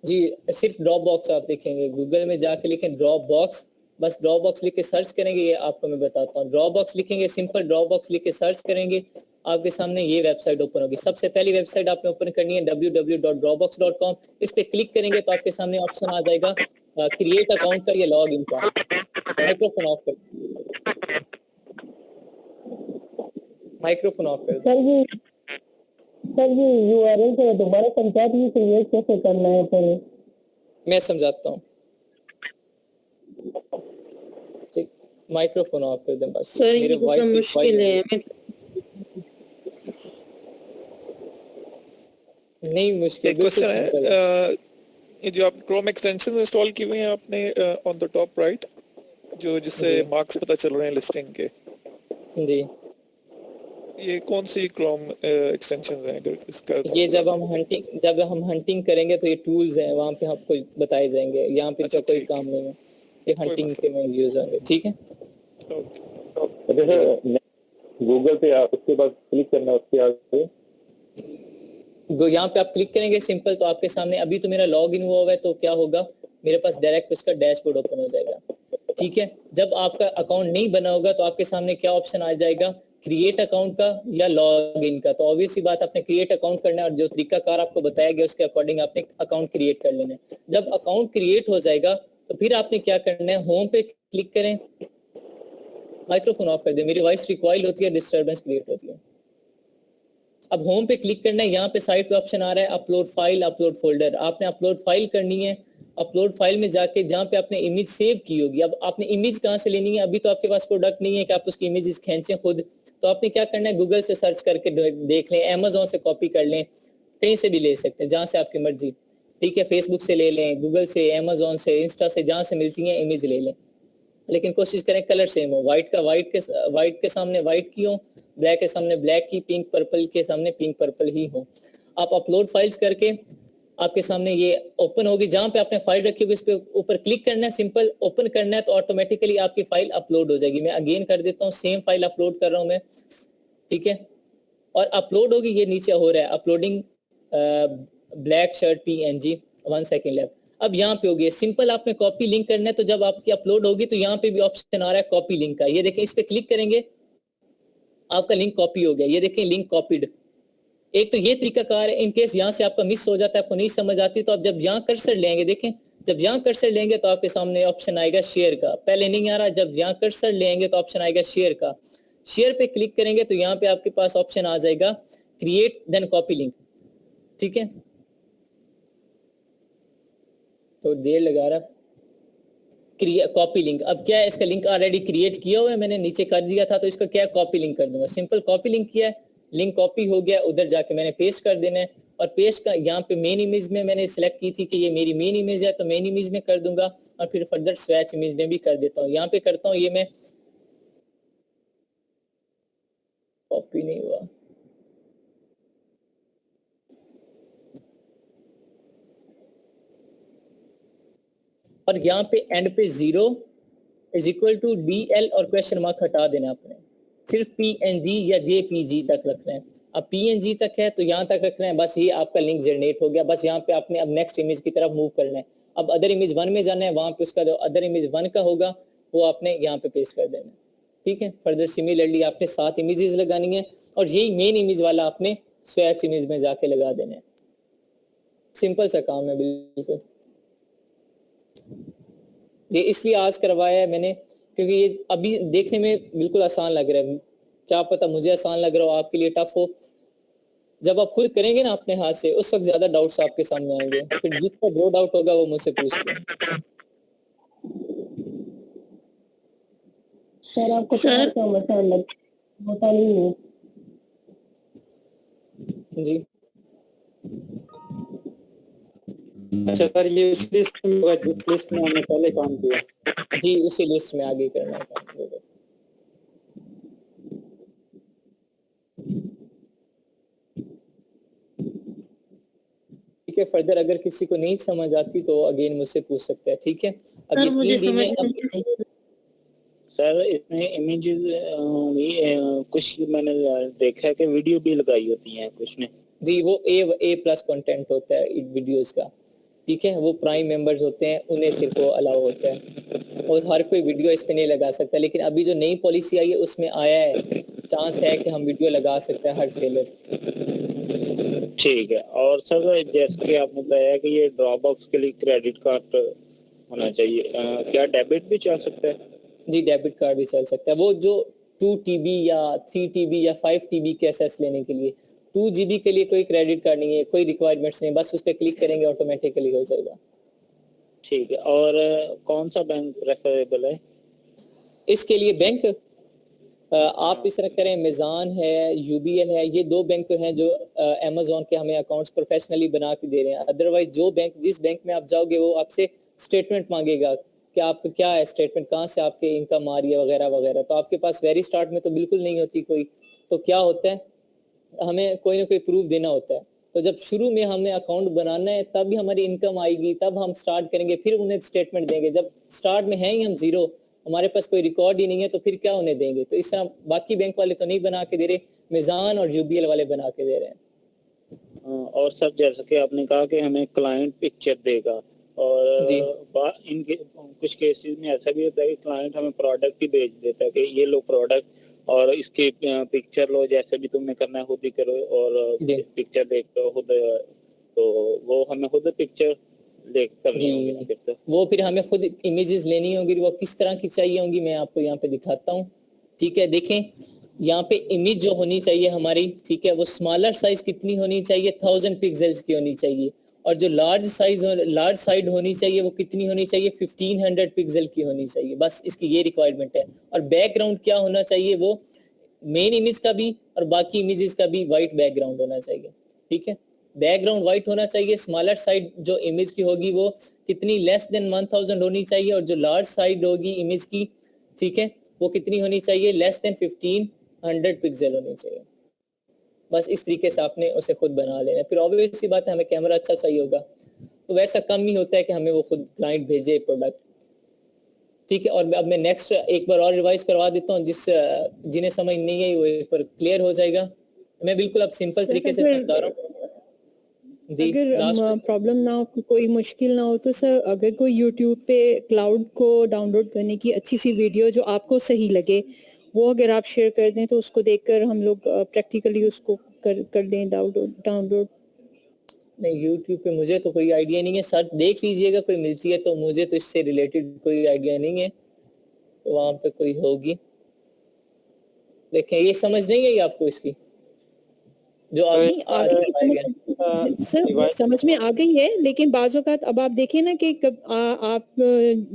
जी सिर्फ ड्रॉप बॉक्स आप देखेंगे, गूगल में जाके लिखें ड्रॉप बॉक्स, बस ड्रॉप बॉक्स लिख के सर्च करेंगे, ये आपको मैं बताता हूँ। ड्रॉप बॉक्स लिखेंगे, सिंपल ड्रॉप बॉक्स लिख के सर्च करेंगे, आपके सामने ये वेबसाइट ओपन होगी। सबसे पहली वेबसाइट आपने ओपन करनी है www.dropbox.com। इस पे क्लिक करेंगे तो आपके सामने ऑप्शन आ जाएगा क्रिएट अकाउंट का या लॉग इन का। माइक्रोफोन ऑफ कर, माइक्रोफोन ऑफ कर। सर ये यूआरएल से दोबारा पंचायत में क्रिएट कैसे करना है पहले? मैं समझाता हूँ, ठीक। माइक्रोफोन ऑफ कर दें बस। सर ये तो मुश्किल है। नहीं मुश्किल, एक क्वेश्चन है, ये जो आप क्रोम एक्सटेंशंस इंस्टॉल की हुई हैं आपने ऑन द टॉप राइट, जो जिससे मार्क्स पता चल रहे हैं लिस्टिंग के, जी ये कौन सी क्रोम एक्सटेंशंस हैं? अगर इसका ये जब हम हंटिंग करेंगे तो ये टूल्स हैं, वहाँ पे आपको बताए जाएंगे। यहाँ पे अच्छा, तो कोई ठीक काम नहीं है, ये हंटिंग के में यूज होंगे। ठीक है, जैसे गूगल पे आप उसके बाद क्लिक करना, उसके आगे यहाँ पे आप क्लिक करेंगे सिंपल, तो आपके सामने अभी तो मेरा लॉग इन हुआ है, तो क्या होगा, मेरे पास डायरेक्ट उसका डैशबोर्ड ओपन हो जाएगा। ठीक है, जब आपका अकाउंट नहीं बना होगा तो आपके सामने क्या ऑप्शन आ जाएगा, क्रिएट अकाउंट का या लॉग इन का। तो ऑब्वियस सी बात, आपने क्रिएट अकाउंट करना है और जो तरीकाकार आपको बताया गया उसके अकॉर्डिंग आपने अकाउंट क्रिएट कर लेना है। जब अकाउंट क्रिएट हो जाएगा तो फिर आपने क्या करना है, होम पे क्लिक करें। माइक्रोफोन ऑफ कर दे, मेरी वॉइस रिकॉइल होती है, डिस्टर्बेंस क्रिएट होती है। अब होम पे क्लिक करना है, यहाँ पे साइड पे ऑप्शन आ रहा है अपलोड फाइल, अपलोड फोल्डर। आपने अपलोड फाइल करनी है। अपलोड फाइल में जाके जहाँ पे आपने इमेज सेव की होगी, अब आपने इमेज कहाँ से लेनी है, अभी तो आपके पास प्रोडक्ट नहीं है कि आप उसकी इमेजेस खींचें खुद, तो आपने क्या करना है, गूगल से सर्च करके देख लें, अमेज़न से कॉपी कर लें, कहीं से भी ले सकते हैं, जहाँ से आपकी मर्जी। ठीक है, फेसबुक से ले लें, गूगल से, अमेज़न से, इंस्टा से, जहाँ से मिलती हैं इमेज ले लें, लेकिन कोशिश करें कलर सेम हो। व्हाइट का व्हाइट के सामने व्हाइट की हो, ब्लैक के सामने ब्लैक की, पिंक पर्पल के सामने पिंक पर्पल ही हो। आप अपलोड फाइल्स करके आपके सामने ये ओपन होगी, जहां पे आपने फाइल रखी होगी इस पे ऊपर क्लिक करना है, सिंपल ओपन करना है, तो ऑटोमेटिकली आपकी फाइल अपलोड हो जाएगी। मैं अगेन कर देता हूँ, सेम फाइल अपलोड कर रहा हूँ मैं। ठीक है, और अपलोड होगी, ये नीचे हो रहा है uploading black shirt PNG, 1 second left. अब यहाँ पे होगी सिंपल, आपने कॉपी लिंक करना है, तो जब आपकी अपलोड होगी तो यहाँ पे भी ऑप्शन आ रहा है कॉपी लिंक का, ये देखें, इस पे क्लिक करेंगे, आपका लिंक कॉपी हो गया, ये देखें लिंक कॉपीड। एक तो ये तरीकाकार है, इन केस यहाँ से आपका मिस हो जाता है, आपको नहीं समझ आती, तो आप जब यहाँ कर्सर लेंगे, देखें जब यहाँ कर्सर लेंगे तो आपके सामने ऑप्शन आएगा शेयर का, पहले नहीं आ रहा, जब यहाँ कर्सर लेंगे तो ऑप्शन आएगा शेयर का। शेयर पे क्लिक करेंगे तो यहाँ पे आपके पास ऑप्शन आ जाएगा क्रिएट देन कॉपी लिंक। ठीक है, तो देर लगा रहा, कॉपी लिंक। अब क्या है, इसका लिंक ऑलरेडी क्रिएट किया हुआ है, मैंने नीचे कर दिया था, तो इसका क्या है, कॉपी लिंक कर दूंगा। सिंपल कॉपी लिंक किया है, लिंक कॉपी हो गया, उधर जाके मैंने पेस्ट कर देना है, और पेस्ट का यहाँ पे मेन इमेज में मैंने सिलेक्ट की थी कि ये मेरी मेन इमेज है, तो मेन इमेज में कर दूंगा, और फिर फर्दर स्वैच इमेज में भी कर देता हूँ। यहाँ पे करता हूँ, ये मैं कॉपी नहीं हुआ, और यहाँ पे एंड पे 0 = DL और क्वेश्चन मार्क हटा देना, आपने सिर्फ PNG या JPG तक रखना है। अब PNG तक है तो यहाँ तक रखना है, बस ये आपका लिंक जनरेट हो गया। बस यहाँ पे आपने अब नेक्स्ट इमेज की तरफ मूव करना है। अब अदर इमेज 1 में जाना है, वहां पे उसका जो अदर इमेज 1 का होगा वो आपने यहाँ पे पेस्ट कर देना है। ठीक है, फर्दर सिमिलरली आपने 7 इमेजेस लगानी है, और यही मेन इमेज वाला आपने स्वैच इमेज में जाके लगा देना है। सिंपल सा काम है बिल्कुल। ये इसलिए आज करवाया है मैंने क्योंकि ये अभी देखने में बिल्कुल आसान लग रहा है, क्या पता मुझे आसान लग रहा हो, आपके लिए टफ हो। जब आप खुद करेंगे ना अपने हाथ से, उस वक्त ज्यादा डाउट्स आपके सामने आएंगे, फिर जिसका जो डाउट होगा वो मुझसे पूछते हैं। सर आपको सर होता नहीं है। जी अच्छा सर, ये उस लिस्ट में होगा जिस लिस्ट में हमने पहले काम किया। जी, उसी लिस्ट में आगे करना है काम। ठीक है, फर्दर अगर किसी को नहीं समझ आती तो अगेन मुझसे पूछ सकता है। ठीक है, अब ये मुझे 3D में समझ सर इसमें इमेजेस कुछ मैंने देखा है कि वीडियो भी लगाई होती हैं कुछ ने। जी, वो A+ कंटेंट होता है वीडियोस का। ठीक है, वो प्राइम मेंबर्स होते हैं, उन्हें सिर्फ वो अलाउ होता है और हर कोई वीडियो इस पे नहीं लगा सकता। लेकिन अभी जो नई पॉलिसी आई है उसमें आया है, चांस है कि हम वीडियो लगा सकते हैं हर सेलर। ठीक है, और सर जैसे कि आपने बताया कि ये ड्रॉपबॉक्स के लिए क्रेडिट कार्ड होना चाहिए, क्या डेबिट भी चल सकता है? जी, डेबिट कार्ड भी चल सकता है। वो जो 2 TB या 3 TB या 5 TB के एसेस लेने के लिए, 2 GB के लिए कोई क्रेडिट कार्ड नहीं है, कोई रिक्वायरमेंट्स नहीं, बस उस पर क्लिक करेंगे ऑटोमेटिकली हो जाएगा। ठीक है, और कौन सा बैंक प्रेफरेबल है इसके लिए? बैंक आप इस तरह करें, मिजान है, UBL है, ये 2 बैंक तो हैं जो अमेजोन के हमें अकाउंट्स प्रोफेशनली बना के दे रहे हैं। अदरवाइज जो बैंक, जिस बैंक में आप जाओगे वो आपसे स्टेटमेंट मांगेगा कि आप क्या है स्टेटमेंट, कहाँ से आपके इनकम आ रही है वगैरह वगैरह। तो आपके पास वेरी स्टार्ट में तो बिल्कुल नहीं होती कोई। तो क्या होता है, हमें कोई ना कोई प्रूफ देना होता है। तो जब शुरू में हमें अकाउंट बनाना है तब भी हमारी इनकम आएगी, तब हम स्टार्ट करेंगे, फिर उन्हें स्टेटमेंट देंगे। जब स्टार्ट में है ही हम जीरो, हमारे पास कोई रिकॉर्ड ही नहीं है, तो फिर क्या उन्हें देंगे? तो इस तरह बाकी बैंक वाले तो नहीं बना के दे रहे, मिजान और UBL वाले बना के दे रहे हैं। और सर जैसे कि आपने कहा कि हमें क्लाइंट पिक्चर देगा, और इनके कुछ केसेस में ऐसा भी होता है कि क्लाइंट हमें प्रोडक्ट ही भेज देता है कि ये लो प्रोडक्ट और इसकी पिक्चर लो, जैसे भी तुमने करना है खुद ही करो और पिक्चर देख लो खुद, तो वो हमें खुद पिक्चर देख करनी होगी ना फिर तो? वो फिर हमें खुद इमेजेस लेनी होगी, वो किस तरह की चाहिए होंगी मैं आपको यहाँ पे दिखाता हूँ। ठीक है, देखें यहाँ पे इमेज जो होनी चाहिए हमारी, ठीक है, वो स्मॉलर साइज कितनी होनी चाहिए? 1000 पिक्सल्स की होनी चाहिए। और जो लार्ज साइड होनी चाहिए वो कितनी होनी चाहिए? 1500 पिक्सल की होनी चाहिए। बस इसकी ये रिक्वायरमेंट है। और बैकग्राउंड क्या होना चाहिए? वो मेन इमेज का भी और बाकी इमेजेस का भी वाइट बैकग्राउंड होना चाहिए। ठीक है, बैकग्राउंड वाइट होना चाहिए। स्मॉलर साइड जो इमेज की होगी वो कितनी? लेस देन 1000 होनी चाहिए। और जो लार्ज साइड होगी इमेज की, ठीक है, वो कितनी होनी चाहिए? लेस देन 1500 पिक्सल होनी चाहिए। बस इस तरीके से आपने उसे खुद बना लेना। फिर ऑब्वियस सी बात है, हमें कैमरा अच्छा चाहिए होगा, तो वैसा कम ही होता है कि हमें वो खुद क्लाइंट भेजे प्रोडक्ट। ठीक है, और अब मैं नेक्स्ट एक बार और रिवाइज करवा देता हूँ, जिन्हें समझ नहीं है वो एक बार क्लियर हो जाएगा। मैं बिल्कुल अब सिंपल तरीके से समझा रहा हूँ। अगर प्रॉब्लम ना हो, कोई मुश्किल ना हो, तो सर अगर कोई YouTube पे क्लाउड को डाउनलोड करने की अच्छी सी वीडियो जो आपको सही लगे, वो अगर आप शेयर कर दें तो उसको देखकर हम लोग प्रैक्टिकली उसको कर दें डाउनलोड। नहीं, YouTube पे मुझे तो कोई आइडिया नहीं है, सर्च देख लीजिएगा कोई मिलती है तो। मुझे तो इससे रिलेटेड कोई आइडिया नहीं है, तो वहां पे कोई होगी। देखें, ये समझ नहीं आई आपको इसकी जो सर समझ में आ गई है, लेकिन बाज़ औक़ात अब आप देखें ना कि आप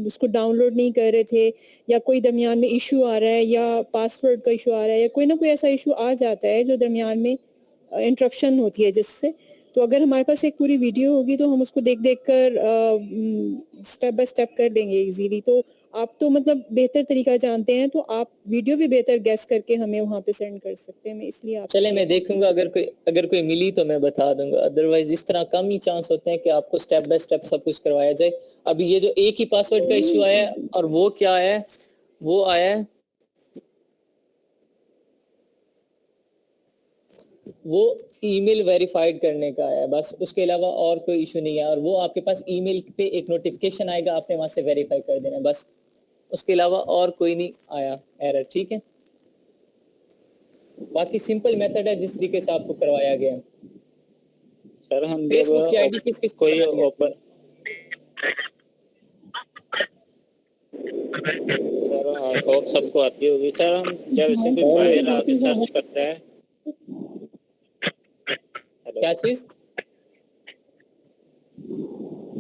उसको डाउनलोड नहीं कर रहे थे या कोई दरमियान में इशू आ रहा है या पासवर्ड का इशू आ रहा है या कोई ना कोई ऐसा इशू आ जाता है जो दरमियान में इंटरप्शन होती है जिससे। तो अगर हमारे पास एक पूरी वीडियो होगी तो हम उसको देख कर स्टेप बाय स्टेप कर लेंगे इजीली। तो आप तो मतलब बेहतर तरीका जानते हैं, तो आप वीडियो भी बेहतर गैस करके हमें वहाँ पे सेंड कर सकते हैं। मैं इसलिए आप चले, मैं देखूंगा, अगर कोई मिली तो मैं बता दूंगा। अदरवाइज इस तरह कम ही चांस होते हैं कि आपको स्टेप बाय स्टेप सब कुछ करवाया जाए। अभी ये जो एक ही पासवर्ड का इशू आया है, और वो क्या है, वो आया है, वो ईमेल वेरीफाइड करने का है, बस उसके अलावा और कोई इशू नहीं है। और वो आपके पास ईमेल पे एक नोटिफिकेशन आएगा, आपने वहां से वेरीफाई कर देना, बस उसके अलावा और कोई नहीं आया एरर। ठीक है, बाकी सिंपल मेथड है जिस तरीके से आपको करवाया गया। सर हम फेसबुक की आईडी किस कोई ओपन सर होप सबको आती होगी। सर हम जब इसे कोई फाइल आके सर्च करते हैं, क्या चीज?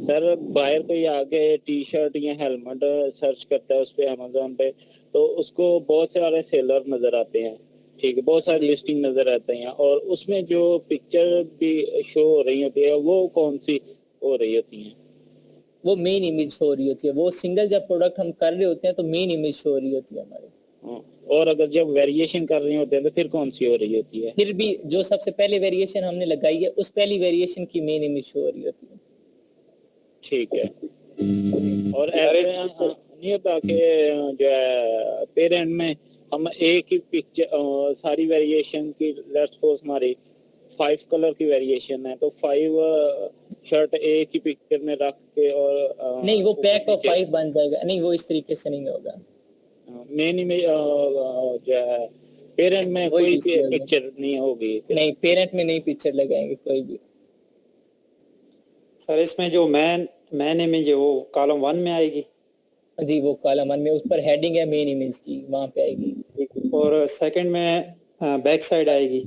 सर बाहर कोई आके टी शर्ट या हेलमेट सर्च करता है उस पे अमेज़न पे, तो उसको बहुत सारे सेलर नजर आते हैं। ठीक है, बहुत सारी लिस्टिंग नजर आते हैं और उसमें जो पिक्चर भी शो हो रही होती है वो कौन सी हो रही होती है? वो मेन इमेज हो रही होती है। वो सिंगल जब प्रोडक्ट हम कर रहे होते हैं तो मेन इमेज हो रही होती है हमारी। और अगर जब वेरिएशन कर रहे होते हैं तो फिर कौन सी हो रही होती है? फिर भी जो सबसे पहले वेरिएशन हमने लगाई है उस पहली वेरिएशन की मेन इमेज हो रही होती है। ठीक है। और ऐसे नहीं होता कि जो है पेरेंट में हम एक ही पिक्चर सारी वेरिएशन की, लेट्स सपोज हमारी 5 कलर की वेरिएशन है तो 5 शर्ट एक ही पिक्चर में रख के और नहीं, वो पैक ऑफ 5 बन जाएगा। नहीं, वो इस तरीके से नहीं होगा। मेन इमेज जो है पेरेंट में कोई पिक्चर नहीं होगी। नहीं, पेरेंट में नहीं पिक्चर लगाएंगे कोई भी। सर इसमें जो मैन इमेज है वो कॉलम 1 में आएगी? जी, वो कॉलम 1 में ऊपर हेडिंग है मेन इमेज की, वहां पे आएगी। और सेकंड में बैक साइड आएगी?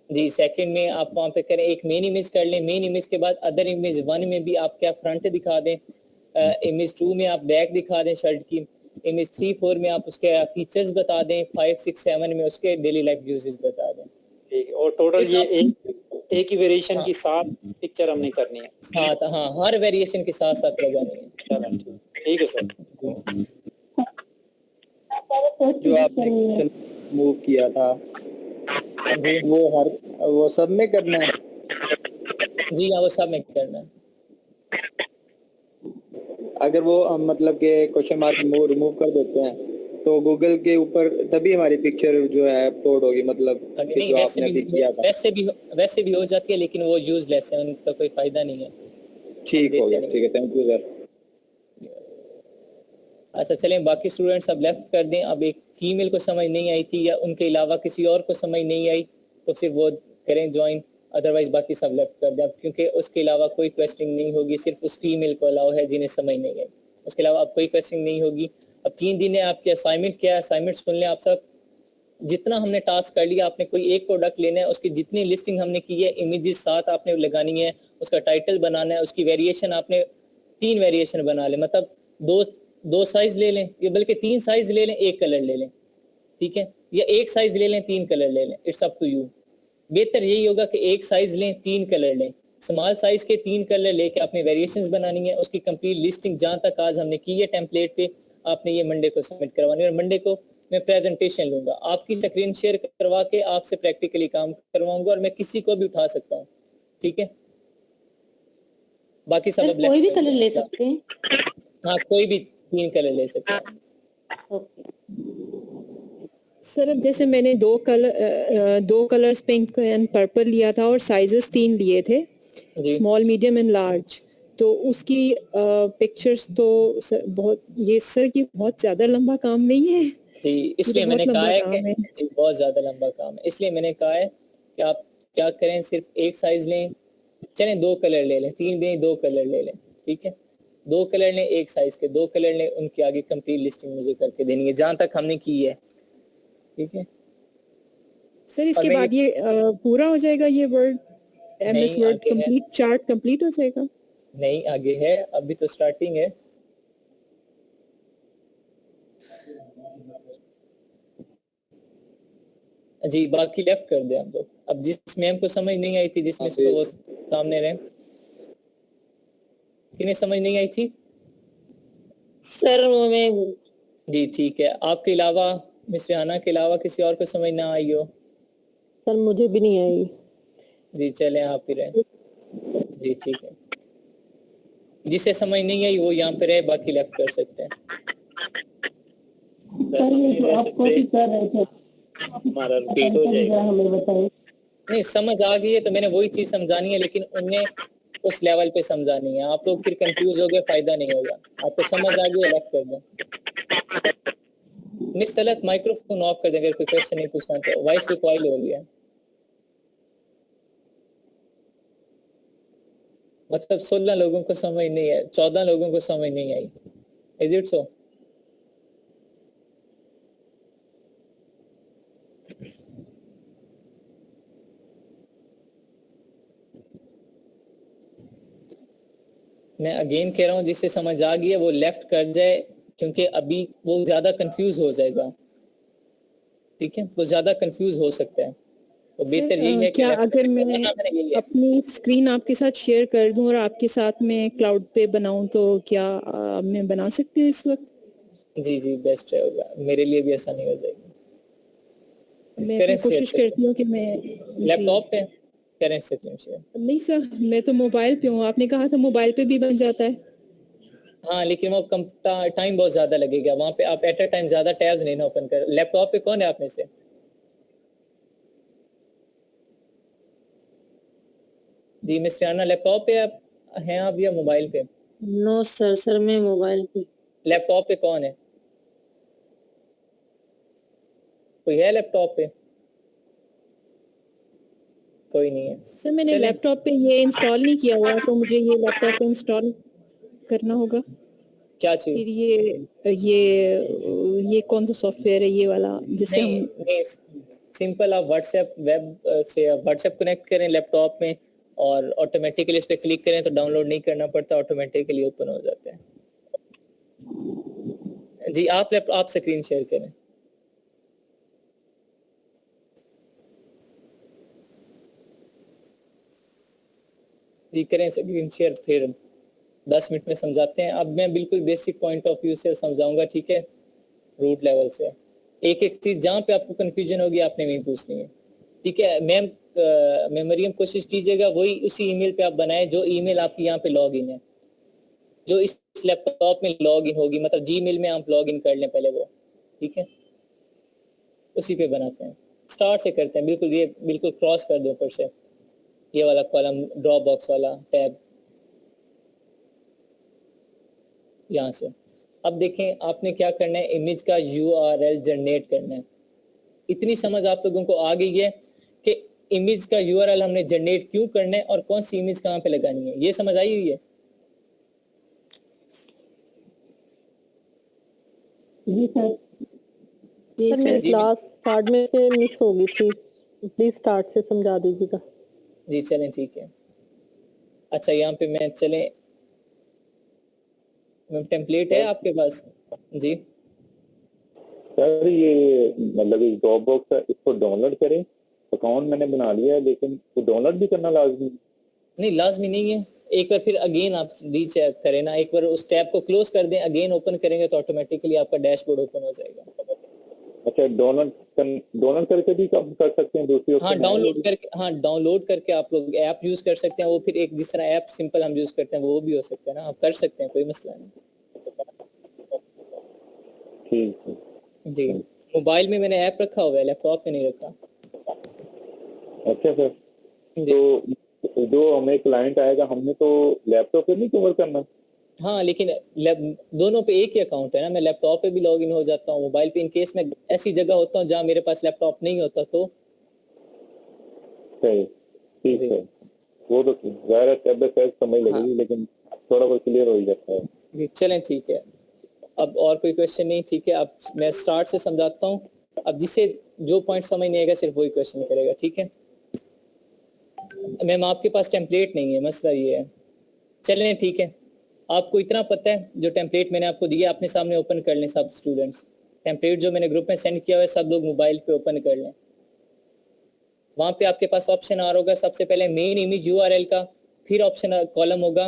जी, सेकंड में आप वहां पे करें, एक मेन इमेज कर लें, मेन इमेज के बाद अदर इमेज 1 में भी आप क्या फ्रंट दिखा दें, इमेज 2 में आप बैक दिखा दें शर्ट की, इमेज 3 4 में आप उसके फीचर्स बता दें, 5 6 7 में उसके डेली लाइफ यूजेस बता दें। ठीक है। और टोटल ये एक ही वेरिएशन की 7 पिक्चर हमने करनी है? साथ, हाँ, हर वेरिएशन के साथ साथ लगानी है। चलो ठीक है सर। जो आपने मूव किया था जी, वो सब में करना है? जी हाँ, वो सब में करना है। अगर वो मतलब के क्वेश्चन मार्क रिमूव कर देते हैं तो गूगल के ऊपर तभी हमारी पिक्चर जो है अपलोड होगी, मतलब कि जो आपने अभी किया था। वैसे भी हो जाती है लेकिन वो यूजलेस है, उनका कोई फायदा नहीं है। ठीक हो गया, ठीक है, थैंक यू सर। अच्छा चलें, बाकी स्टूडेंट्स अब लेफ्ट कर दें। अब एक फीमेल को समझ नहीं आई थी या उनके अलावा किसी और को समझ नहीं आई तो सिर्फ वो करें ज्वाइन, अदरवाइज बाकी सब लेफ्ट कर दें। अब क्योंकि उसके अलावा कोई क्वेश्चनिंग नहीं होगी, सिर्फ उस फीमेल को अलाउ है जिन्हें समझ नहीं आई, उसके अलावा अब कोई क्वेश्चनिंग नहीं होगी। अब 3 दिन है आपकी असाइनमेंट क्या है, असाइनमेंट सुन लें आप सब। जितना हमने टास्क कर लिया, आपने कोई एक प्रोडक्ट लेना है, उसकी जितनी लिस्टिंग हमने की है इमेजेस साथ आपने लगानी है, उसका टाइटल बनाना है, उसकी वेरिएशन आपने 3 वेरिएशन बना ले, मतलब दो साइज ले लें, या बल्कि 3 साइज ले लें, 1 कलर ले लें, ठीक है, या 1 साइज ले लें 3 कलर ले लें, इट्स अप टू यू। बेहतर यही होगा कि 1 साइज लें 3 कलर लें, स्मॉल साइज के 3 कलर लेके आपने वेरिएशंस बनानी है। उसकी कंप्लीट लिस्टिंग जहां तक आज हमने की है टेम्पलेट पे, आपने ये मंडे को सबमिट करवानी है। और मंडे को मैं प्रेजेंटेशन लूंगा, आपकी स्क्रीन शेयर करवा के आपसे प्रैक्टिकली काम करवाऊंगा और मैं किसी को भी उठा सकता हूँ, ठीक है। बाकी सब कोई भी कलर ले सकते हैं? हाँ, कोई भी 3 कलर ले सकते हैं। ओके सर, अब जैसे मैंने 2 कलर्स पिंक एंड पर्पल लिया था और साइजेस 3 लिए थे, स्मॉल मीडियम एंड लार्ज, तो उसकी पिक्चर्स तो सर बहुत ज्यादा लंबा काम नहीं है जी, इसलिए मैंने कहा है कि जी बहुत ज्यादा लंबा काम है, इसलिए मैंने कहा है कि आप क्या करें, सिर्फ 1 साइज लें, चलें 2 कलर ले लें, 3 लें 2 कलर ले लें, ठीक है, 2 कलर लें 1 साइज के, 2 कलर लें, उनके आगे कंप्लीट लिस्टिंग मुझे करके देनी है जहां तक हमने की है, ठीक है सर। इसके बाद ये पूरा हो जाएगा, ये word MS word complete chart complete हो जाएगा? नहीं, आगे है, अभी तो स्टार्टिंग है। जी, बाकी लेफ्ट कर दे हम लोग। अब जिस मैम को समझ नहीं आई थी, जिसमें से वो सामने रहे, किन्हें समझ नहीं आई थी? सर मैं जी ठीक है, आपके अलावा मिस रेहाना के अलावा किसी और को समझ ना आई हो? सर मुझे भी नहीं आई। जी चलें आप ही रहे। जी ठीक है, जिसे समझ नहीं आई वो यहाँ पे रहे, बाकी लेफ्ट कर सकते हैं। सर ये जो आप कोशिश कर रहे थे हमारा रिपीट हो जाएगा, हमें बताइए। नहीं, समझ आ गई है तो मैंने वही चीज समझानी है, लेकिन उन्हें उस लेवल पे समझानी है। आप लोग फिर कंफ्यूज हो गए, फायदा नहीं होगा। आपको समझ आ गई, लेफ्ट कर दें। मिस तलत माइक्रोफोन ऑफ कर दें, अगर कोई क्वेश्चन नहीं पूछना तो। वॉइस रिकॉइल हो गया, मतलब 16 लोगों को समझ नहीं है, 14 लोगों को समझ नहीं आई। Is it so? मैं अगेन कह रहा हूँ, जिससे समझ आ गई है वो लेफ्ट कर जाए, क्योंकि अभी वो ज्यादा कंफ्यूज हो जाएगा। ठीक है, वो ज्यादा कंफ्यूज हो सकता है, तो बेहतर यही है कि क्या अगर मैं अपनी स्क्रीन आपके साथ शेयर कर दूं और आपके साथ में क्लाउड पे बनाऊं तो क्या मैं बना सकती हूँ इस वक्त? जी जी, बेस्ट रहेगा, मेरे लिए भी आसानी हो जाएगी। मैं फिर कोशिश करती हूँ कि मैं लैपटॉप पे करें स्क्रीन शेयर। नहीं सर, मैं तो मोबाइल पे हूँ, आपने कहा था मोबाइल पे भी बन जाता है। हाँ, लेकिन वो कम टाइम बहुत ज्यादा लगेगा, वहाँ पे आप एट अ टाइम ज्यादा टैब्स नहीं ना ओपन कर। लैपटॉप पे कौन है आप में से? जी मिस रियाना, लैपटॉप पे आप हैं आप या मोबाइल पे? नो सर मैं मोबाइल पे। लैपटॉप पे कौन है? कोई है लैपटॉप पे? कोई नहीं है सर मैंने लैपटॉप पे ये इंस्टॉल नहीं किया हुआ, तो मुझे ये लैपटॉप पे इंस्टॉल करना होगा। क्या चीज? फिर ये कौन सा सॉफ्टवेयर है ये वाला जिससे नहीं, सिंपल आप व्हाट्सएप वेब से व्हाट्सएप कनेक्ट करें लैपटॉप में और ऑटोमेटिकली इस पे क्लिक करें तो डाउनलोड नहीं करना पड़ता, ऑटोमेटिकली ओपन हो जाता है। जी आप स्क्रीन शेयर करें। जी करें स्क्रीन शेयर, फिर 10 मिनट में समझाते हैं। अब मैं बिल्कुल बेसिक पॉइंट ऑफ व्यू से समझाऊंगा, ठीक है, रूट लेवल से। एक एक चीज जहाँ पे आपको कंफ्यूजन होगी आपने वही पूछनी है, ठीक है। मैम मरियम कोशिश कीजिएगा वही उसी ईमेल पे आप बनाएं जो ईमेल आपकी यहाँ पे लॉग इन है, जो इस लैपटॉप में लॉग इन होगी, मतलब जीमेल में आप लॉग इन कर लें पहले वो, ठीक है, उसी पे बनाते हैं। स्टार्ट से करते हैं, बिल्कुल क्रॉस कर दो ऊपर से ये वाला कॉलम, ड्रॉप बॉक्स वाला टैब यहाँ से। अब देखें आपने क्या करना है, इमेज का URL जनरेट करना है। इतनी समझ आप लोगों को आ गई है कि इमेज का URL हमने जनरेट क्यों करना है और कौन सी इमेज कहाँ पे लगानी है, ये समझ आई हुई है? जी सर। सर मेरी क्लास स्टार्ट में से मिस हो गई थी, प्लीज स्टार्ट से समझा दीजिएगा। जी चलें ठीक है। अच्छा यहाँ पे मैं चलें, टेम्पलेट है आपके पास? जी सर ये मतलब इस ड्रॉप बॉक्स है, इसको डाउनलोड करें। अकाउंट मैंने बना लिया है, लेकिन वो डाउनलोड भी करना लाजमी नहीं, लाजमी नहीं है। एक बार फिर अगेन आप रीचेक करें ना, एक बार उस टैब को क्लोज कर दें, अगेन ओपन करेंगे तो ऑटोमेटिकली आपका डैशबोर्ड ओपन हो जाएगा। अच्छा, डाउनलोड करके भी कर सकते हैं दूसरी? हाँ डाउनलोड करके आप लोग ऐप यूज कर सकते हैं, वो फिर एक जिस तरह ऐप सिंपल हम यूज करते हैं वो भी हो सकता है ना, आप कर सकते हैं, कोई मसला नहीं। ठीक है जी, मोबाइल में मैंने ऐप रखा हुआ है, लैपटॉप में नहीं रखा। अच्छा सर, तो जो हमें क्लाइंट आएगा हमने तो लैपटॉप पे नहीं कवर करना? हाँ लेकिन दोनों पे एक ही अकाउंट है ना, मैं लैपटॉप पे भी लॉग इन हो जाता हूँ, मोबाइल पे इन केस में ऐसी जगह होता हूँ जहाँ मेरे पास लैपटॉप नहीं होता तो। सही, ठीक है, वो तो ज़ाहिर स्टेप बाय स्टेप समझ लगेगी, लेकिन थोड़ा बहुत क्लियर हो ही जाता है। जी चलें ठीक है। अब और कोई क्वेश्चन नहीं, ठीक है। अब मैं स्टार्ट से समझाता हूँ, अब जिसे जो पॉइंट समझ नहीं आएगा सिर्फ वही क्वेश्चन करेगा, ठीक है। मैम आपके पास टेम्पलेट नहीं है, मसला ये है। चलें ठीक है, आपको इतना पता है जो टेम्पलेट मैंने आपको दिया अपने सामने ओपन कर लें सब स्टूडेंट्स। टेम्पलेट जो मैंने ग्रुप में सेंड किया हुआ है सब लोग मोबाइल पे ओपन कर लें। वहाँ पे आपके पास ऑप्शन आ रहा होगा सबसे पहले मेन इमेज URL का, फिर ऑप्शन कॉलम होगा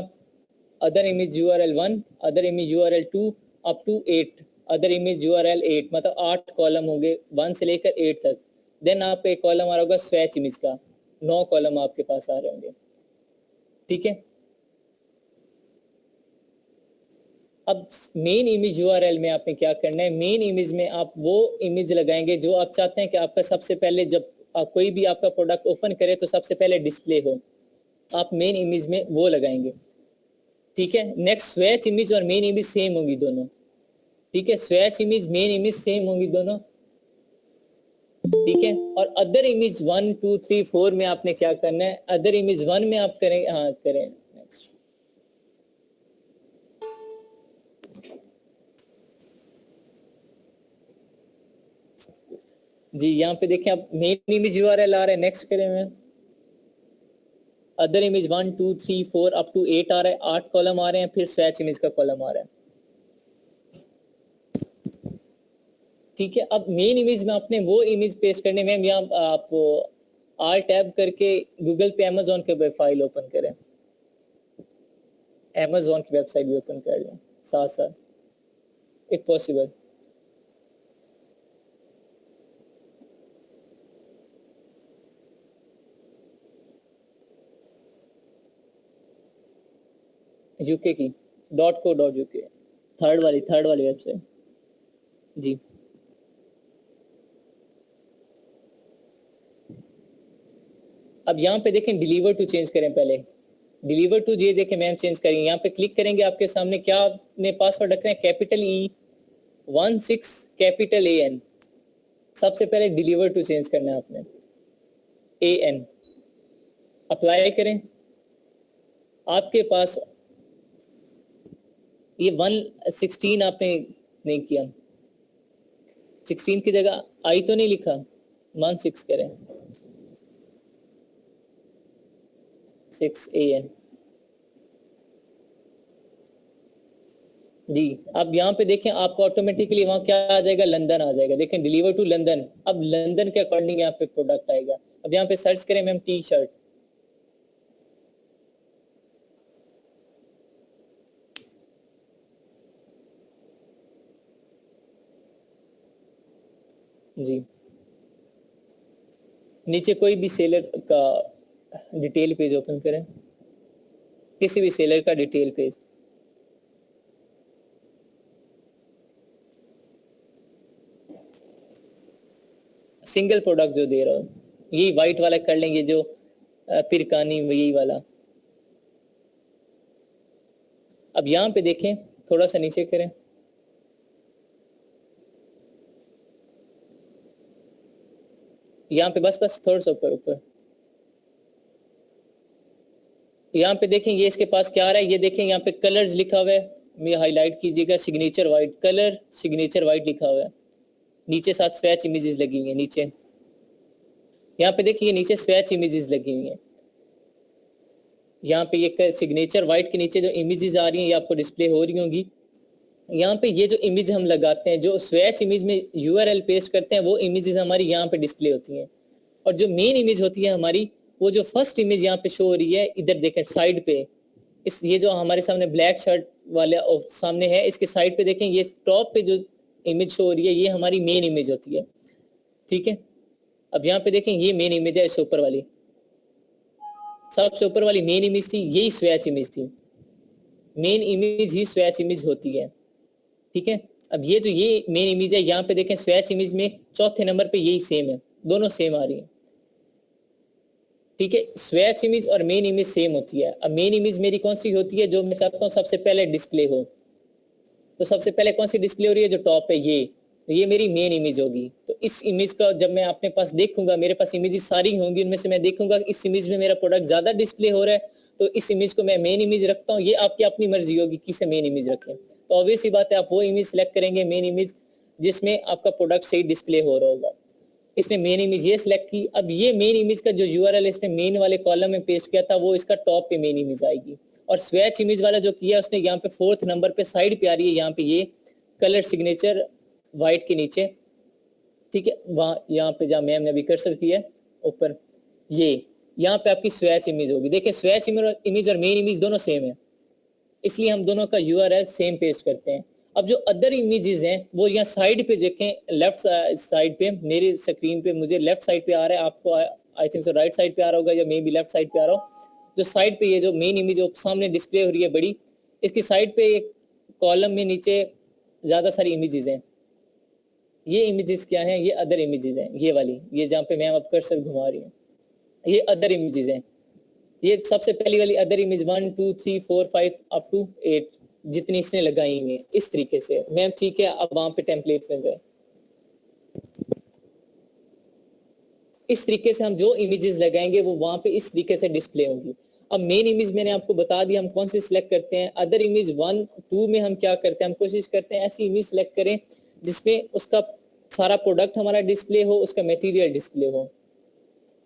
other image URL 1, other image URL 2 up to 8, other image URL 8, मतलब 8 कॉलम होंगे 1 से लेकर 8 तक। देन आपको एक कॉलम आ रहा होगा स्वैच इमेज का, 9 कॉलम आपके पास आ रहे होंगे, ठीक है। अब मेन इमेज URL में आपने क्या करना है, मेन इमेज में आप वो इमेज लगाएंगे जो आप चाहते हैं कि आपका सबसे पहले जब कोई भी आपका प्रोडक्ट ओपन करे तो सबसे पहले डिस्प्ले हो, आप मेन इमेज में वो लगाएंगे, ठीक है। नेक्स्ट स्वैच इमेज और मेन इमेज सेम होंगी दोनों, ठीक है। Swatch image main image same होंगी दोनों, ठीक है। और अदर इमेज 1 2 3 4 में आपने क्या करना है, अदर इमेज 1 में आप करें, हाँ करें नेक्स्ट। जी यहाँ पे देखें आप मेन इमेज URL आ रहा है, नेक्स्ट करें मैं। अदर इमेज 1 2 3 4 अप टू 8 आ रहा है, 8 कॉलम आ रहे हैं, फिर स्वैच इमेज का कॉलम आ रहा है। ठीक है, अब मेन इमेज में आपने वो इमेज पेस्ट करने में यहाँ आप Alt टैब करके गूगल पे अमेजोन के फाइल ओपन करें, अमेजोन की वेबसाइट भी ओपन कर लें साथ साथ, इफ पॉसिबल। यूके की .co.uk, थर्ड वाली वेबसाइट जी। अब यहाँ पे देखें डिलीवर टू चेंज करें, पहले डिलीवर टू ये देखें मैम चेंज करेंगे, यहाँ पे क्लिक करेंगे, आपके सामने क्या आपने पासवर्ड रखना है, कैपिटल E16 कैपिटल AN। सबसे पहले डिलीवर टू चेंज करना है आपने, AN अप्लाई करें। आपके पास ये 116 आपने नहीं किया, 16 की जगह आई तो नहीं लिखा, 16 करें, 6 AN जी। अब यहाँ पे देखें आपको ऑटोमेटिकली वहाँ क्या आ जाएगा, लंदन आ जाएगा। देखें डिलीवर टू लंदन, अब लंदन के अकॉर्डिंग यहाँ पे प्रोडक्ट आएगा। अब यहाँ पे सर्च करें मैम टी शर्ट, जी। नीचे कोई भी सेलर का डिटेल पेज ओपन करें, किसी भी सेलर का डिटेल पेज, सिंगल प्रोडक्ट जो दे रहा हो, यही वाइट वाला कर लेंगे जो पिरकानी, यही वाला। अब यहाँ पे देखें, थोड़ा सा नीचे करें, यहाँ पे बस थोड़ा सा ऊपर यहाँ पे देखें ये इसके पास क्या आ रहा है, ये देखें यहाँ पे कलर्स लिखा हुआ है, ये हाईलाइट कीजिएगा, signature white colour, signature white लिखा हुआ है, नीचे साथ स्वैच इमेजेस लगी हुई है नीचे। यहाँ पे देखिए नीचे स्वैच इमेजेस लगी हुई है, यहाँ पे ये सिग्नेचर वाइट के नीचे जो इमेजेस आ रही हैं ये आपको डिस्प्ले हो रही होंगी। यहाँ पे ये जो इमेज हम लगाते हैं, जो स्वैच इमेज में URL पेस्ट करते हैं, वो इमेजेस हमारी यहाँ पे डिस्प्ले होती हैं। और जो मेन इमेज होती है हमारी, वो जो फर्स्ट इमेज यहाँ पे शो हो रही है, इधर देखें साइड पे, इस ये जो हमारे सामने ब्लैक शर्ट वाले सामने है, इसके साइड पे देखें, ये टॉप पे जो इमेज शो हो रही है, ये हमारी मेन इमेज होती है। ठीक है, अब यहाँ पे देखें ये मेन इमेज है, इससे ऊपर वाली, सबसे ऊपर वाली मेन इमेज थी, यही स्वैच इमेज थी। मेन इमेज ही स्वैच इमेज होती है। ठीक है, अब ये जो ये मेन इमेज है, यहाँ पे देखें स्वैच इमेज में चौथे नंबर पे यही सेम है, दोनों सेम आ रही है। ठीक है, स्वैच इमेज और मेन इमेज सेम होती है। अब मेन इमेज मेरी कौन सी होती है, जो मैं चाहता हूँ सबसे पहले डिस्प्ले हो, तो सबसे पहले कौन सी डिस्प्ले हो रही है, जो टॉप है ये मेरी मेन इमेज होगी। तो इस इमेज का जब मैं अपने पास देखूंगा, मेरे पास इमेजेस सारी होंगी, उनमें से मैं देखूंगा इस इमेज में मेरा प्रोडक्ट ज्यादा डिस्प्ले हो रहा है, तो इस इमेज को मैं मेन इमेज रखता हूँ। ये आपकी अपनी मर्जी होगी किसे मेन इमेज रखें। तो ऑब्वियस सी बात है, आप वो इमेज सेलेक्ट करेंगे मेन इमेज जिसमें आपका प्रोडक्ट सही डिस्प्ले हो रहा होगा। इसने मेन इमेज ये सिलेक्ट की। अब ये मेन इमेज का जो URL इसने मेन वाले कॉलम में पेस्ट किया था, वो इसका टॉप पे मेन इमेज आएगी। और स्वैच इमेज वाला जो किया उसने यहाँ पे 4th नंबर पे साइड पे आ रही है, यहाँ पे ये कलर सिग्नेचर वाइट के नीचे। ठीक है, वहाँ यहाँ पे जहाँ मैम ने अभी कर्सर किया ऊपर, ये यहाँ पे आपकी स्वैच इमेज होगी। देखिए स्वैच इमेज और मेन इमेज दोनों सेम है, इसलिए हम दोनों का URL सेम पेस्ट करते हैं। अब जो अदर इमेजेस हैं वो यहाँ साइड पे देखें, लेफ्ट साइड पे, मेरी स्क्रीन पे मुझे लेफ्ट साइड पे आ रहा है, आपको I think so right side पे आ रहा होगा, या मे बी लेफ्ट साइड पे आ रहा हो। जो साइड पे ये जो मेन इमेज जो सामने डिस्प्ले हो रही है बड़ी, इसकी साइड पे एक कॉलम में नीचे ज्यादा सारी इमेजेस हैं। ये इमेजेस क्या हैं, ये अदर इमेजेस हैं, ये वाली, ये जहाँ पे मैम अब कर्सर घुमा रही है, ये अदर इमेजेस हैं। ये सबसे पहली वाली अदर इमेज 1 2 3 4 5 अप टू 8 जितनी इसने लगाई हुई है, इस तरीके से मैम। ठीक है, अब वहां पे टेम्पलेट में जाए, इस तरीके से हम जो इमेजेस लगाएंगे वो वहां पे इस तरीके से डिस्प्ले होंगी। अब मेन इमेज मैंने आपको बता दिया हम कौन सी सिलेक्ट करते हैं। अदर इमेज 1 2 में हम क्या करते हैं, हम कोशिश करते हैं ऐसी इमेज सिलेक्ट करें जिसमें उसका सारा प्रोडक्ट हमारा डिस्प्ले हो, उसका मटेरियल डिस्प्ले हो।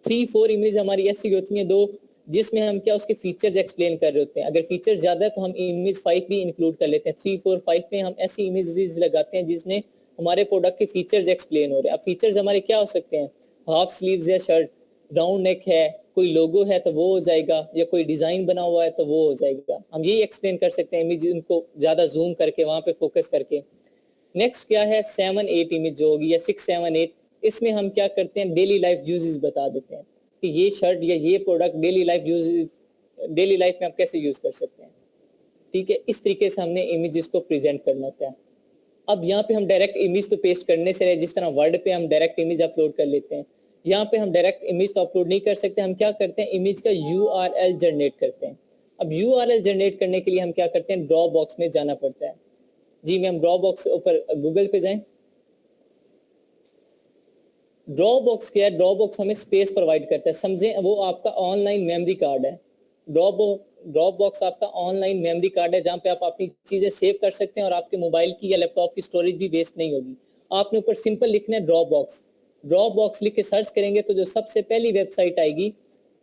3 4 इमेज हमारी ऐसी होती हैं, 2 जिसमें हम क्या उसके फीचर्स एक्सप्लेन कर रहे होते हैं। अगर फीचर ज्यादा है तो हम इमेज 5 भी इंक्लूड कर लेते हैं। 3 4 5 में हम ऐसी इमेजेस लगाते हैं जिसमें हमारे प्रोडक्ट के फीचर्स एक्सप्लेन हो रहे हैं। अब फीचर्स हमारे क्या हो सकते हैं, हाफ स्लीव्स या शर्ट, राउंड नेक है, कोई लोगो है तो वो हो जाएगा, या कोई डिजाइन बना हुआ है तो वो हो जाएगा। हम यही एक्सप्लेन कर सकते हैं इमेज उनको ज्यादा जूम करके वहां पे फोकस करके। नेक्स्ट क्या है 7-8 इमेज जो होगी या 6-7-8, इसमें हम क्या करते हैं डेली लाइफ यूजेस बता देते हैं कि ये शर्ट या ये प्रोडक्ट डेली लाइफ में आप कैसे यूज कर सकते हैं। ठीक है, इस तरीके से हमने इमेजेस को प्रेजेंट करना होता है। अब यहाँ पे हम डायरेक्ट इमेज तो पेस्ट करने से जिस तरह वर्ड पे हम डायरेक्ट इमेज अपलोड कर लेते हैं, यहाँ पे हम डायरेक्ट इमेज तो अपलोड नहीं कर सकते। हम क्या करते हैं, इमेज का URL जनरेट करते हैं। अब URL जनरेट करने के लिए हम क्या करते हैं, ड्रॉप बॉक्स में जाना पड़ता है। जी मैम, ड्रॉप बॉक्स ऊपर गूगल पे जाएं। ड्रॉप बॉक्स क्या है, ड्रॉप बॉक्स हमें स्पेस प्रोवाइड करता है। समझें वो आपका ऑनलाइन मेमोरी कार्ड है। ड्रॉप बॉक्स आपका ऑनलाइन मेमोरी कार्ड है, जहाँ पे आप अपनी चीजें सेव कर सकते हैं और आपके मोबाइल की या लैपटॉप की स्टोरेज भी वेस्ट नहीं होगी। आपने ऊपर सिंपल लिखना है ड्रॉप बॉक्स लिख के सर्च करेंगे तो जो सबसे पहली वेबसाइट आएगी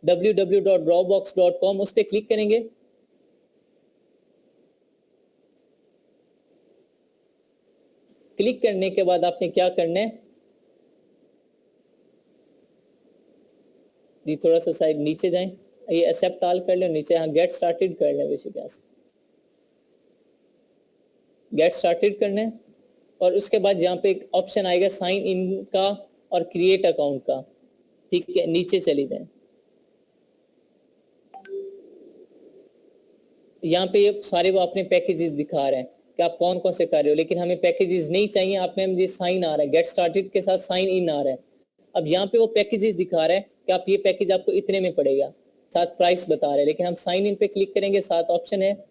www.dropbox.com, उस पर क्लिक करेंगे। क्लिक करने के बाद आपने क्या करना है जी, थोड़ा सा साइड नीचे जाएं, ये एक्सेप्ट ऑल कर लें, नीचे यहाँ गेट स्टार्टेड कर लें। बेसिक यहाँ से गेट स्टार्टेड करना है और उसके बाद यहाँ पे एक ऑप्शन आएगा साइन इन का और क्रिएट अकाउंट का। ठीक है, नीचे चली जाएं। यहाँ पे ये सारे वो अपने पैकेजेस दिखा रहे हैं कि आप कौन कौन से कर रहे हो, लेकिन हमें पैकेजेस नहीं चाहिए। आप में मुझे साइन आ रहा है, गेट स्टार्टेड के साथ साइन इन आ रहा है। अब यहाँ पे वो पैकेजेस दिखा रहा है कि आप ये पैकेज आपको इतने में पड़ेगा, साथ प्राइस बता रहे हैं। लेकिन हम साइन इन पे क्लिक करेंगे, साथ ऑप्शन है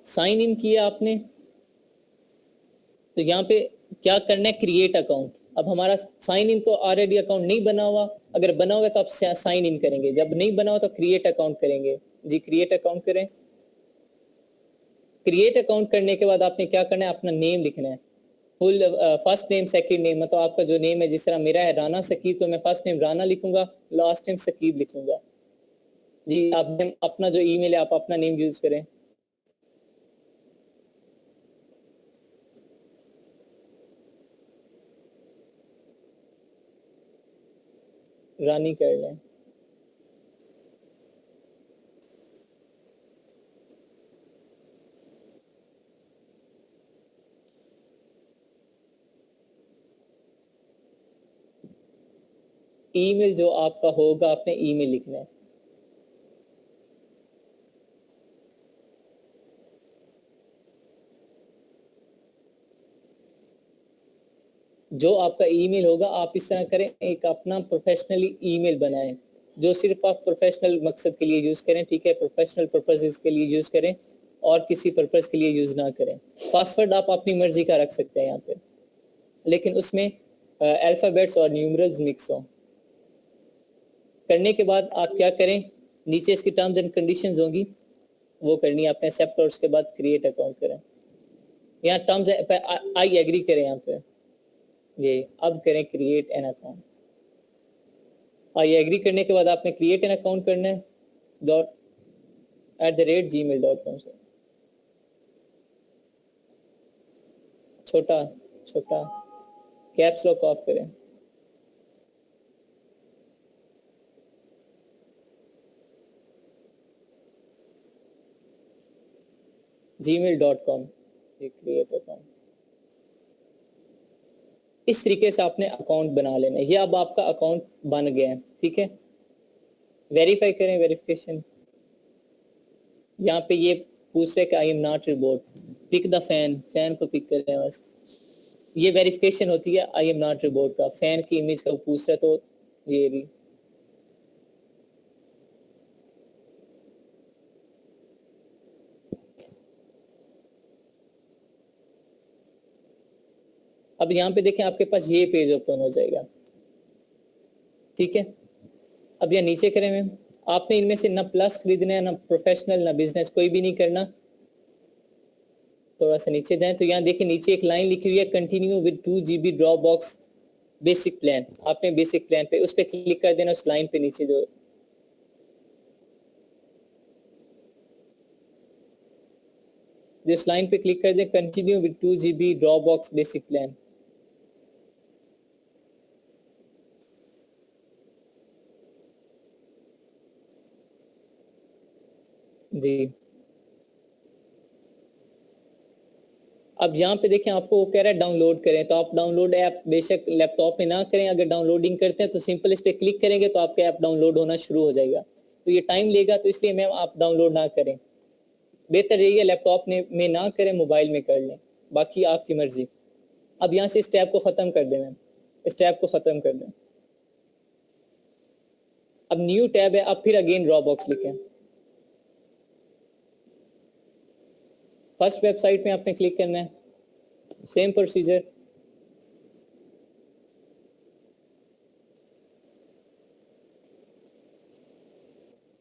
साइन इन किया आपने, तो यहाँ पे क्या करना है, क्रिएट अकाउंट। अब हमारा साइन इन तो ऑलरेडी अकाउंट नहीं बना हुआ, अगर बना हुआ है तो आप साइन इन करेंगे, जब नहीं बना हुआ तो क्रिएट अकाउंट करेंगे। जी क्रिएट अकाउंट करें। क्रिएट अकाउंट करने के बाद आपने क्या करना है, अपना नेम लिखना है, full first name second name, मतलब आपका जो नेम है, जिस तरह मेरा है राना सकीब, तो मैं फर्स्ट नेम राना लिखूंगा, लास्ट नेम सकीब लिखूंगा। जी आप अपना जो ईमेल है आप अपना नेम यूज करें। रानी कर लें। ईमेल जो आपका होगा आपने ईमेल लिखना है। जो आपका ईमेल होगा आप इस तरह करें, एक अपना प्रोफेशनली ईमेल बनाएं जो सिर्फ आप प्रोफेशनल मकसद के लिए यूज करें। ठीक है, प्रोफेशनल पर्पसेस के लिए यूज करें और किसी पर्पस के लिए यूज ना करें। पासवर्ड आप अपनी मर्जी का रख सकते हैं यहाँ पे, लेकिन उसमें अल्फाबेट्स और न्यूमरल्स मिक्स हो। करने के बाद आप क्या करें, नीचे इसकी टर्म्स एंड कंडीशंस होंगी, वो करनी है आपने, एक्सेप्ट और उसके बाद क्रिएट अकाउंट करें। यहाँ टर्म्स आई एग्री करें, यहाँ पे ये अब करें create an account. I agree करने के बाद आपने क्रिएट एन अकाउंट करना है .@gmail.com से। छोटा छोटा कैप्स लॉक ऑफ करें। gmail.com create account. इस तरीके से आपने अकाउंट बना लेना है। ये अब आपका अकाउंट बन गया है। ठीक है, वेरीफाई करें, वेरिफिकेशन। यहाँ पे ये पूछ रहे कि I am not robot, pick the fan को पिक करें बस। ये वेरिफिकेशन होती है आई एम नॉट रिबोट का, फैन की इमेज का पूछ रहा है, तो ये भी अब यहाँ पे देखें आपके पास ये पेज ओपन हो जाएगा। ठीक है, अब यहाँ नीचे करें मैम, आपने इनमें से ना प्लस खरीदना है, ना प्रोफेशनल, ना बिजनेस, कोई भी नहीं करना। थोड़ा सा नीचे जाएं तो यहाँ देखिए नीचे एक लाइन लिखी हुई है, continue with 2 GB drop box basic plan. आपने बेसिक प्लान पे उस पर क्लिक कर देना, उस लाइन पे नीचे जो जिस लाइन पे क्लिक कर दें continue with 2 GB Dropbox basic plan. जी अब यहाँ पे देखें आपको वो कह रहा है डाउनलोड करें, तो आप डाउनलोड ऐप बेशक लैपटॉप में ना करें, अगर डाउनलोडिंग करते हैं तो सिंपल इस पे क्लिक करेंगे तो आपका ऐप डाउनलोड होना शुरू हो जाएगा। तो ये टाइम लेगा, तो इसलिए मैम आप डाउनलोड ना करें, बेहतर यही है लैपटॉप में ना करें, मोबाइल में कर लें, बाकी आपकी मर्जी। अब यहाँ से इस टैब को ख़त्म कर दें मैम, इस टैब को ख़त्म कर दें। अब न्यू टैब है, अब फिर अगेन ड्रॉपबॉक्स लिखें। फर्स्ट वेबसाइट में आपने क्लिक करना है, सेम प्रोसीजर।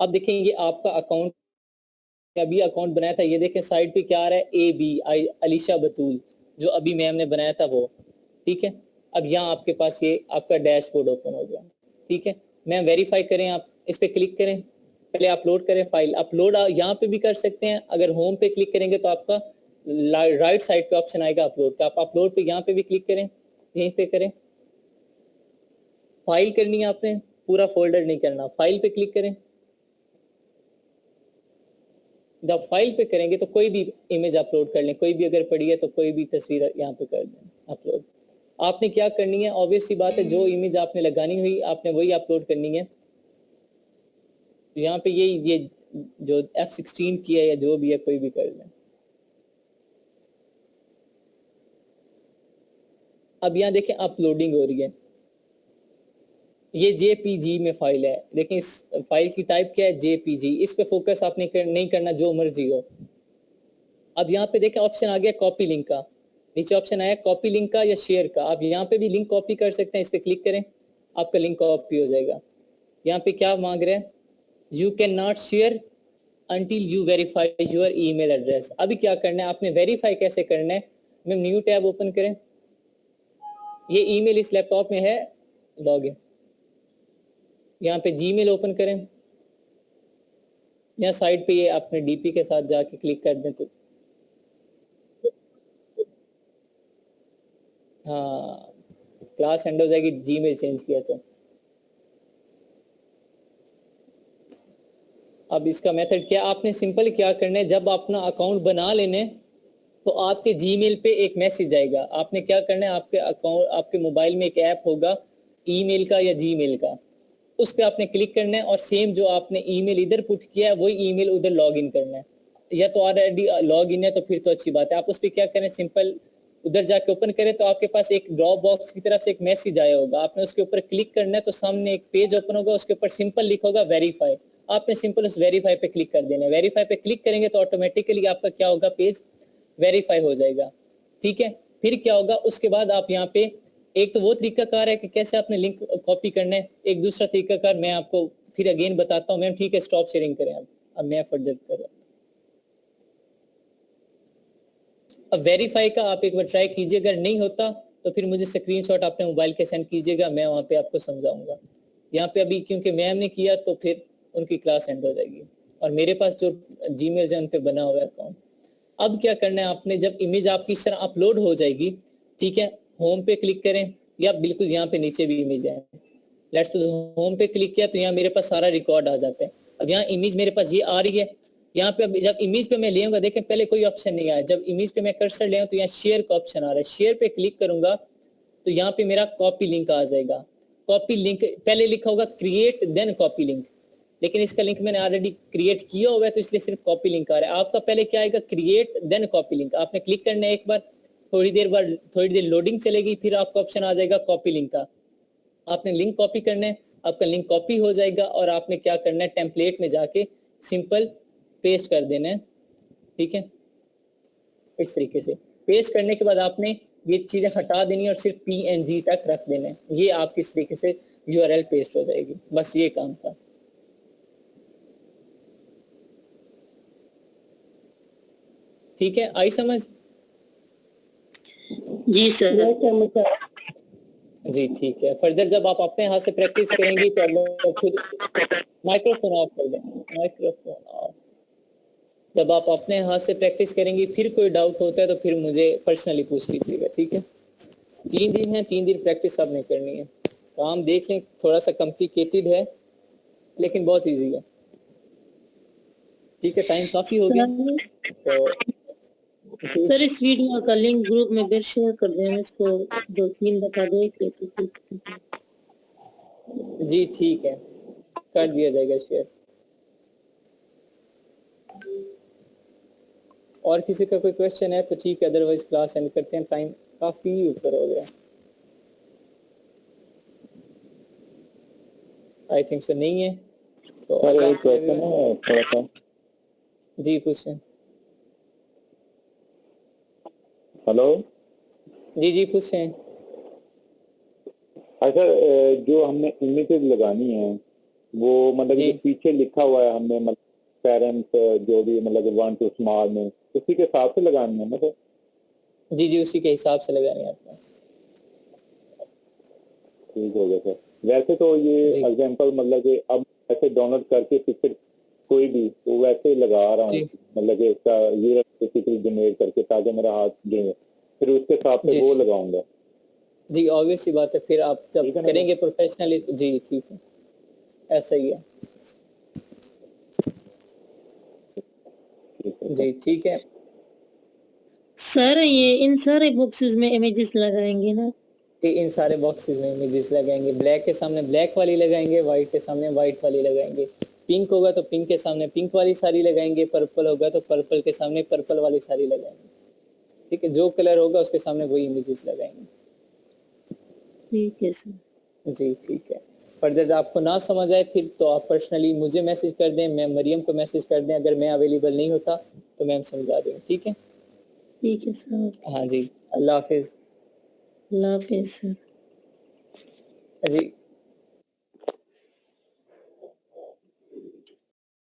अब देखें ये आपका अकाउंट, अभी अकाउंट बनाया था, ये देखें साइड पे क्या आ रहा है, AB अलीशा बतूल, जो अभी मैम ने बनाया था वो, ठीक है। अब यहाँ आपके पास ये आपका डैशबोर्ड ओपन हो गया, ठीक है। मैम वेरीफाई करें, आप इस पे क्लिक करें, पहले अपलोड करें फाइल। अपलोड यहाँ पे भी कर सकते हैं, अगर होम पे क्लिक करेंगे तो आपका राइट साइड पे ऑप्शन आएगा अपलोड का, आप अपलोड पे यहाँ पे भी क्लिक करें, यहीं पे करें। फाइल करनी है आपने, पूरा फोल्डर नहीं करना, फाइल पे क्लिक करें। जब फाइल पे करेंगे तो कोई भी इमेज अपलोड कर लें, कोई भी अगर पड़ी है तो कोई भी तस्वीर यहाँ पे कर दें अपलोड। आपने क्या करनी है, ऑब्वियस सी बात है, जो इमेज आपने लगानी हुई आपने वही अपलोड करनी है। यहाँ पे ये जो F16 की है या जो भी है कोई भी कर लें। अब यहाँ देखें अपलोडिंग हो रही है, ये JPG में फाइल है, देखें इस फाइल की टाइप क्या है, JPG। इस पे फोकस आपने नहीं करना, जो मर्जी हो। अब यहाँ पे देखें ऑप्शन आ गया कॉपी लिंक का, नीचे ऑप्शन आया कॉपी लिंक का या शेयर का। आप यहाँ पे भी लिंक कॉपी कर सकते हैं, इस पे क्लिक करें, आपका लिंक कॉपी हो जाएगा। यहाँ पे क्या मांग रहे हैं, you can not share until you verify your email address. अभी क्या करना है आपने, वेरीफाई कैसे करना है, मैम न्यू टैब ओपन करें, ये ईमेल इस लैपटॉप में है, लॉगिन। यहाँ पे जीमेल ओपन करें, यहाँ साइड पे ये अपने डीपी के साथ जाके क्लिक कर दें तो हाँ क्लास एंड हो जाएगी, जीमेल चेंज किया तो। अब इसका मेथड क्या, आपने सिंपल क्या करना है, जब अपना अकाउंट बना लेने तो आपके जीमेल पे एक मैसेज आएगा। आपने क्या करना है, आपके अकाउंट, आपके मोबाइल में एक ऐप होगा ईमेल का या जीमेल का, उस पे आपने क्लिक करना है और सेम जो आपने ईमेल इधर पुट किया है वही ईमेल उधर लॉगिन करना है। या तो ऑलरेडी लॉगिन है तो फिर तो अच्छी बात है, आप उस पर क्या करें, सिंपल उधर जाके ओपन करें तो आपके पास एक ड्रॉप बॉक्स की तरफ से एक मैसेज आया होगा, आपने उसके ऊपर क्लिक करना है तो सामने एक पेज ओपन होगा, उसके ऊपर सिंपल लिखा होगा वेरीफाई। आपने सिंपल उस वेरीफाई पे क्लिक कर देना है। वेरीफाई पे क्लिक करेंगे तो ऑटोमेटिकली आपका क्या होगा, पेज वेरीफाई हो जाएगा, ठीक है। फिर क्या होगा, उसके बाद आप यहाँ पे, एक तो वो तरीकाकार है कि कैसे आपने लिंक कॉपी करना है, एक दूसरा तरीकाकार मैं आपको फिर अगेन बताता हूँ। मैम ठीक है, स्टॉप शेयरिंग करें अब मैं फर्दर कर रहा हूँ। अब वेरीफाई का आप एक बार ट्राई कीजिए, अगर नहीं होता तो फिर मुझे स्क्रीनशॉट अपने मोबाइल के सेंड कीजिएगा, मैं वहाँ पे आपको समझाऊंगा। यहाँ पे अभी क्योंकि मैम ने किया तो फिर उनकी क्लास एंड हो जाएगी और मेरे पास जो जीमेल है उन पे बना हुआ है अकाउंट। अब क्या करना है आपने, जब इमेज आपकी इस तरह अपलोड हो जाएगी, ठीक है, होम पे क्लिक करें या बिल्कुल यहाँ पे नीचे भी इमेज है, लेट्स सपोज होम पे क्लिक किया तो यहाँ मेरे पास सारा रिकॉर्ड आ जाता है। अब यहाँ इमेज मेरे पास ये आ रही है, यहाँ पे जब इमेज पे मैं ले आऊंगा, देखें पहले कोई ऑप्शन नहीं आया, जब इमेज पे मैं कर्सर ले आऊं तो यहाँ शेयर का ऑप्शन आ रहा है, शेयर पे क्लिक करूंगा तो यहाँ पे मेरा कॉपी लिंक आ जाएगा। कॉपी लिंक पहले लिखा होगा क्रिएट देन कॉपी लिंक, लेकिन इसका लिंक मैंने ऑलरेडी क्रिएट किया हुआ है तो इसलिए सिर्फ कॉपी लिंक आ रहा है। आपका पहले क्या आएगा, क्रिएट देन कॉपी लिंक, आपने क्लिक करना है एक बार, थोड़ी देर लोडिंग चलेगी, फिर आपका ऑप्शन आ जाएगा कॉपी लिंक का, आपने लिंक कॉपी करना है, आपका लिंक कॉपी हो जाएगा और आपने क्या करना है, टेम्पलेट में जाके सिंपल पेस्ट कर देना है, ठीक है। इस तरीके से पेस्ट करने के बाद आपने ये चीजें हटा देनी है और सिर्फ PNG तक रख देना है, ये आपकी इस तरीके से URL पेस्ट हो जाएगी। बस ये काम था। ठीक है, आई समझ? जी सर। जी ठीक है, फर्दर जब आप अपने हाथ से प्रैक्टिस करेंगी तो फिर माइक्रोफोन ऑफ कर दें, माइक्रोफोन ऑफ। जब आप अपने हाथ से प्रैक्टिस करेंगे, फिर कोई डाउट होता है तो फिर मुझे पर्सनली पूछ लीजिएगा, ठीक है। 3 दिन है, 3 दिन प्रैक्टिस आपने करनी है। काम देख लें, थोड़ा सा कॉम्प्लिकेटेड है लेकिन बहुत इजी है, ठीक है। टाइम काफी हो गया तो सर इस वीडियो का लिंक ग्रुप में फिर शेयर कर दें, हम इसको 2-3 दफा देख लेते हैं। जी ठीक है, कर दिया जाएगा शेयर। और किसी का कोई क्वेश्चन है तो ठीक है, अदरवाइज क्लास एंड करते हैं, टाइम काफी ऊपर हो गया। आई थिंक सो नहीं है तो एक क्वेश्चन है थोड़ा सा। जी पूछें। हेलो जी पूछें। अच्छा, जो हमने इमेजेस लगानी है वो मतलब जो पीछे लिखा हुआ है हमने, मतलब पेरेंट्स जो भी मतलब 1 to स्मॉल में, उसी के हिसाब से लगानी है मतलब। जी उसी के हिसाब से लगानी है आपको। ठीक हो गया सर। वैसे तो ये एग्जांपल मतलब कि अब ऐसे डाउनलोड करके पिक्चर कोई भी तो वैसे लगा रहा हूँ, मतलब कि उसका यूआरएल बेसिकली जनरेट करके, ताकि मेरा हाथ जो फिर उसके हिसाब से वो लगाऊंगा। जी ऑब्वियस सी बात है, फिर आप जब करेंगे प्रोफेशनली तो जी ठीक है, ऐसा ही है। जी ठीक है सर, ये इन सारे बॉक्सेस में इमेजेस लगाएंगे ना? इन सारे बॉक्सेस में इमेजेस लगाएंगे, ब्लैक के सामने ब्लैक वाली लगाएंगे, व्हाइट के सामने व्हाइट वाली लगाएंगे, पिंक होगा तो पिंक के सामने पिंक वाली साड़ी लगाएंगे, पर्पल होगा तो पर्पल के सामने पर्पल वाली साड़ी लगाएंगे, ठीक है। जो कलर होगा उसके सामने वही इमेजेस लगाएंगे। ठीक है सर। जी ठीक है। फर्दर आपको ना समझ आए फिर तो आप पर्सनली मुझे मैसेज कर दें, मैं मरियम को मैसेज कर दें, अगर मैं अवेलेबल नहीं होता तो मैम समझा देंगे, ठीक है। ठीक है सर। हाँ जी, अल्लाह हाफिज। अल्लाह हाफिज सर। जी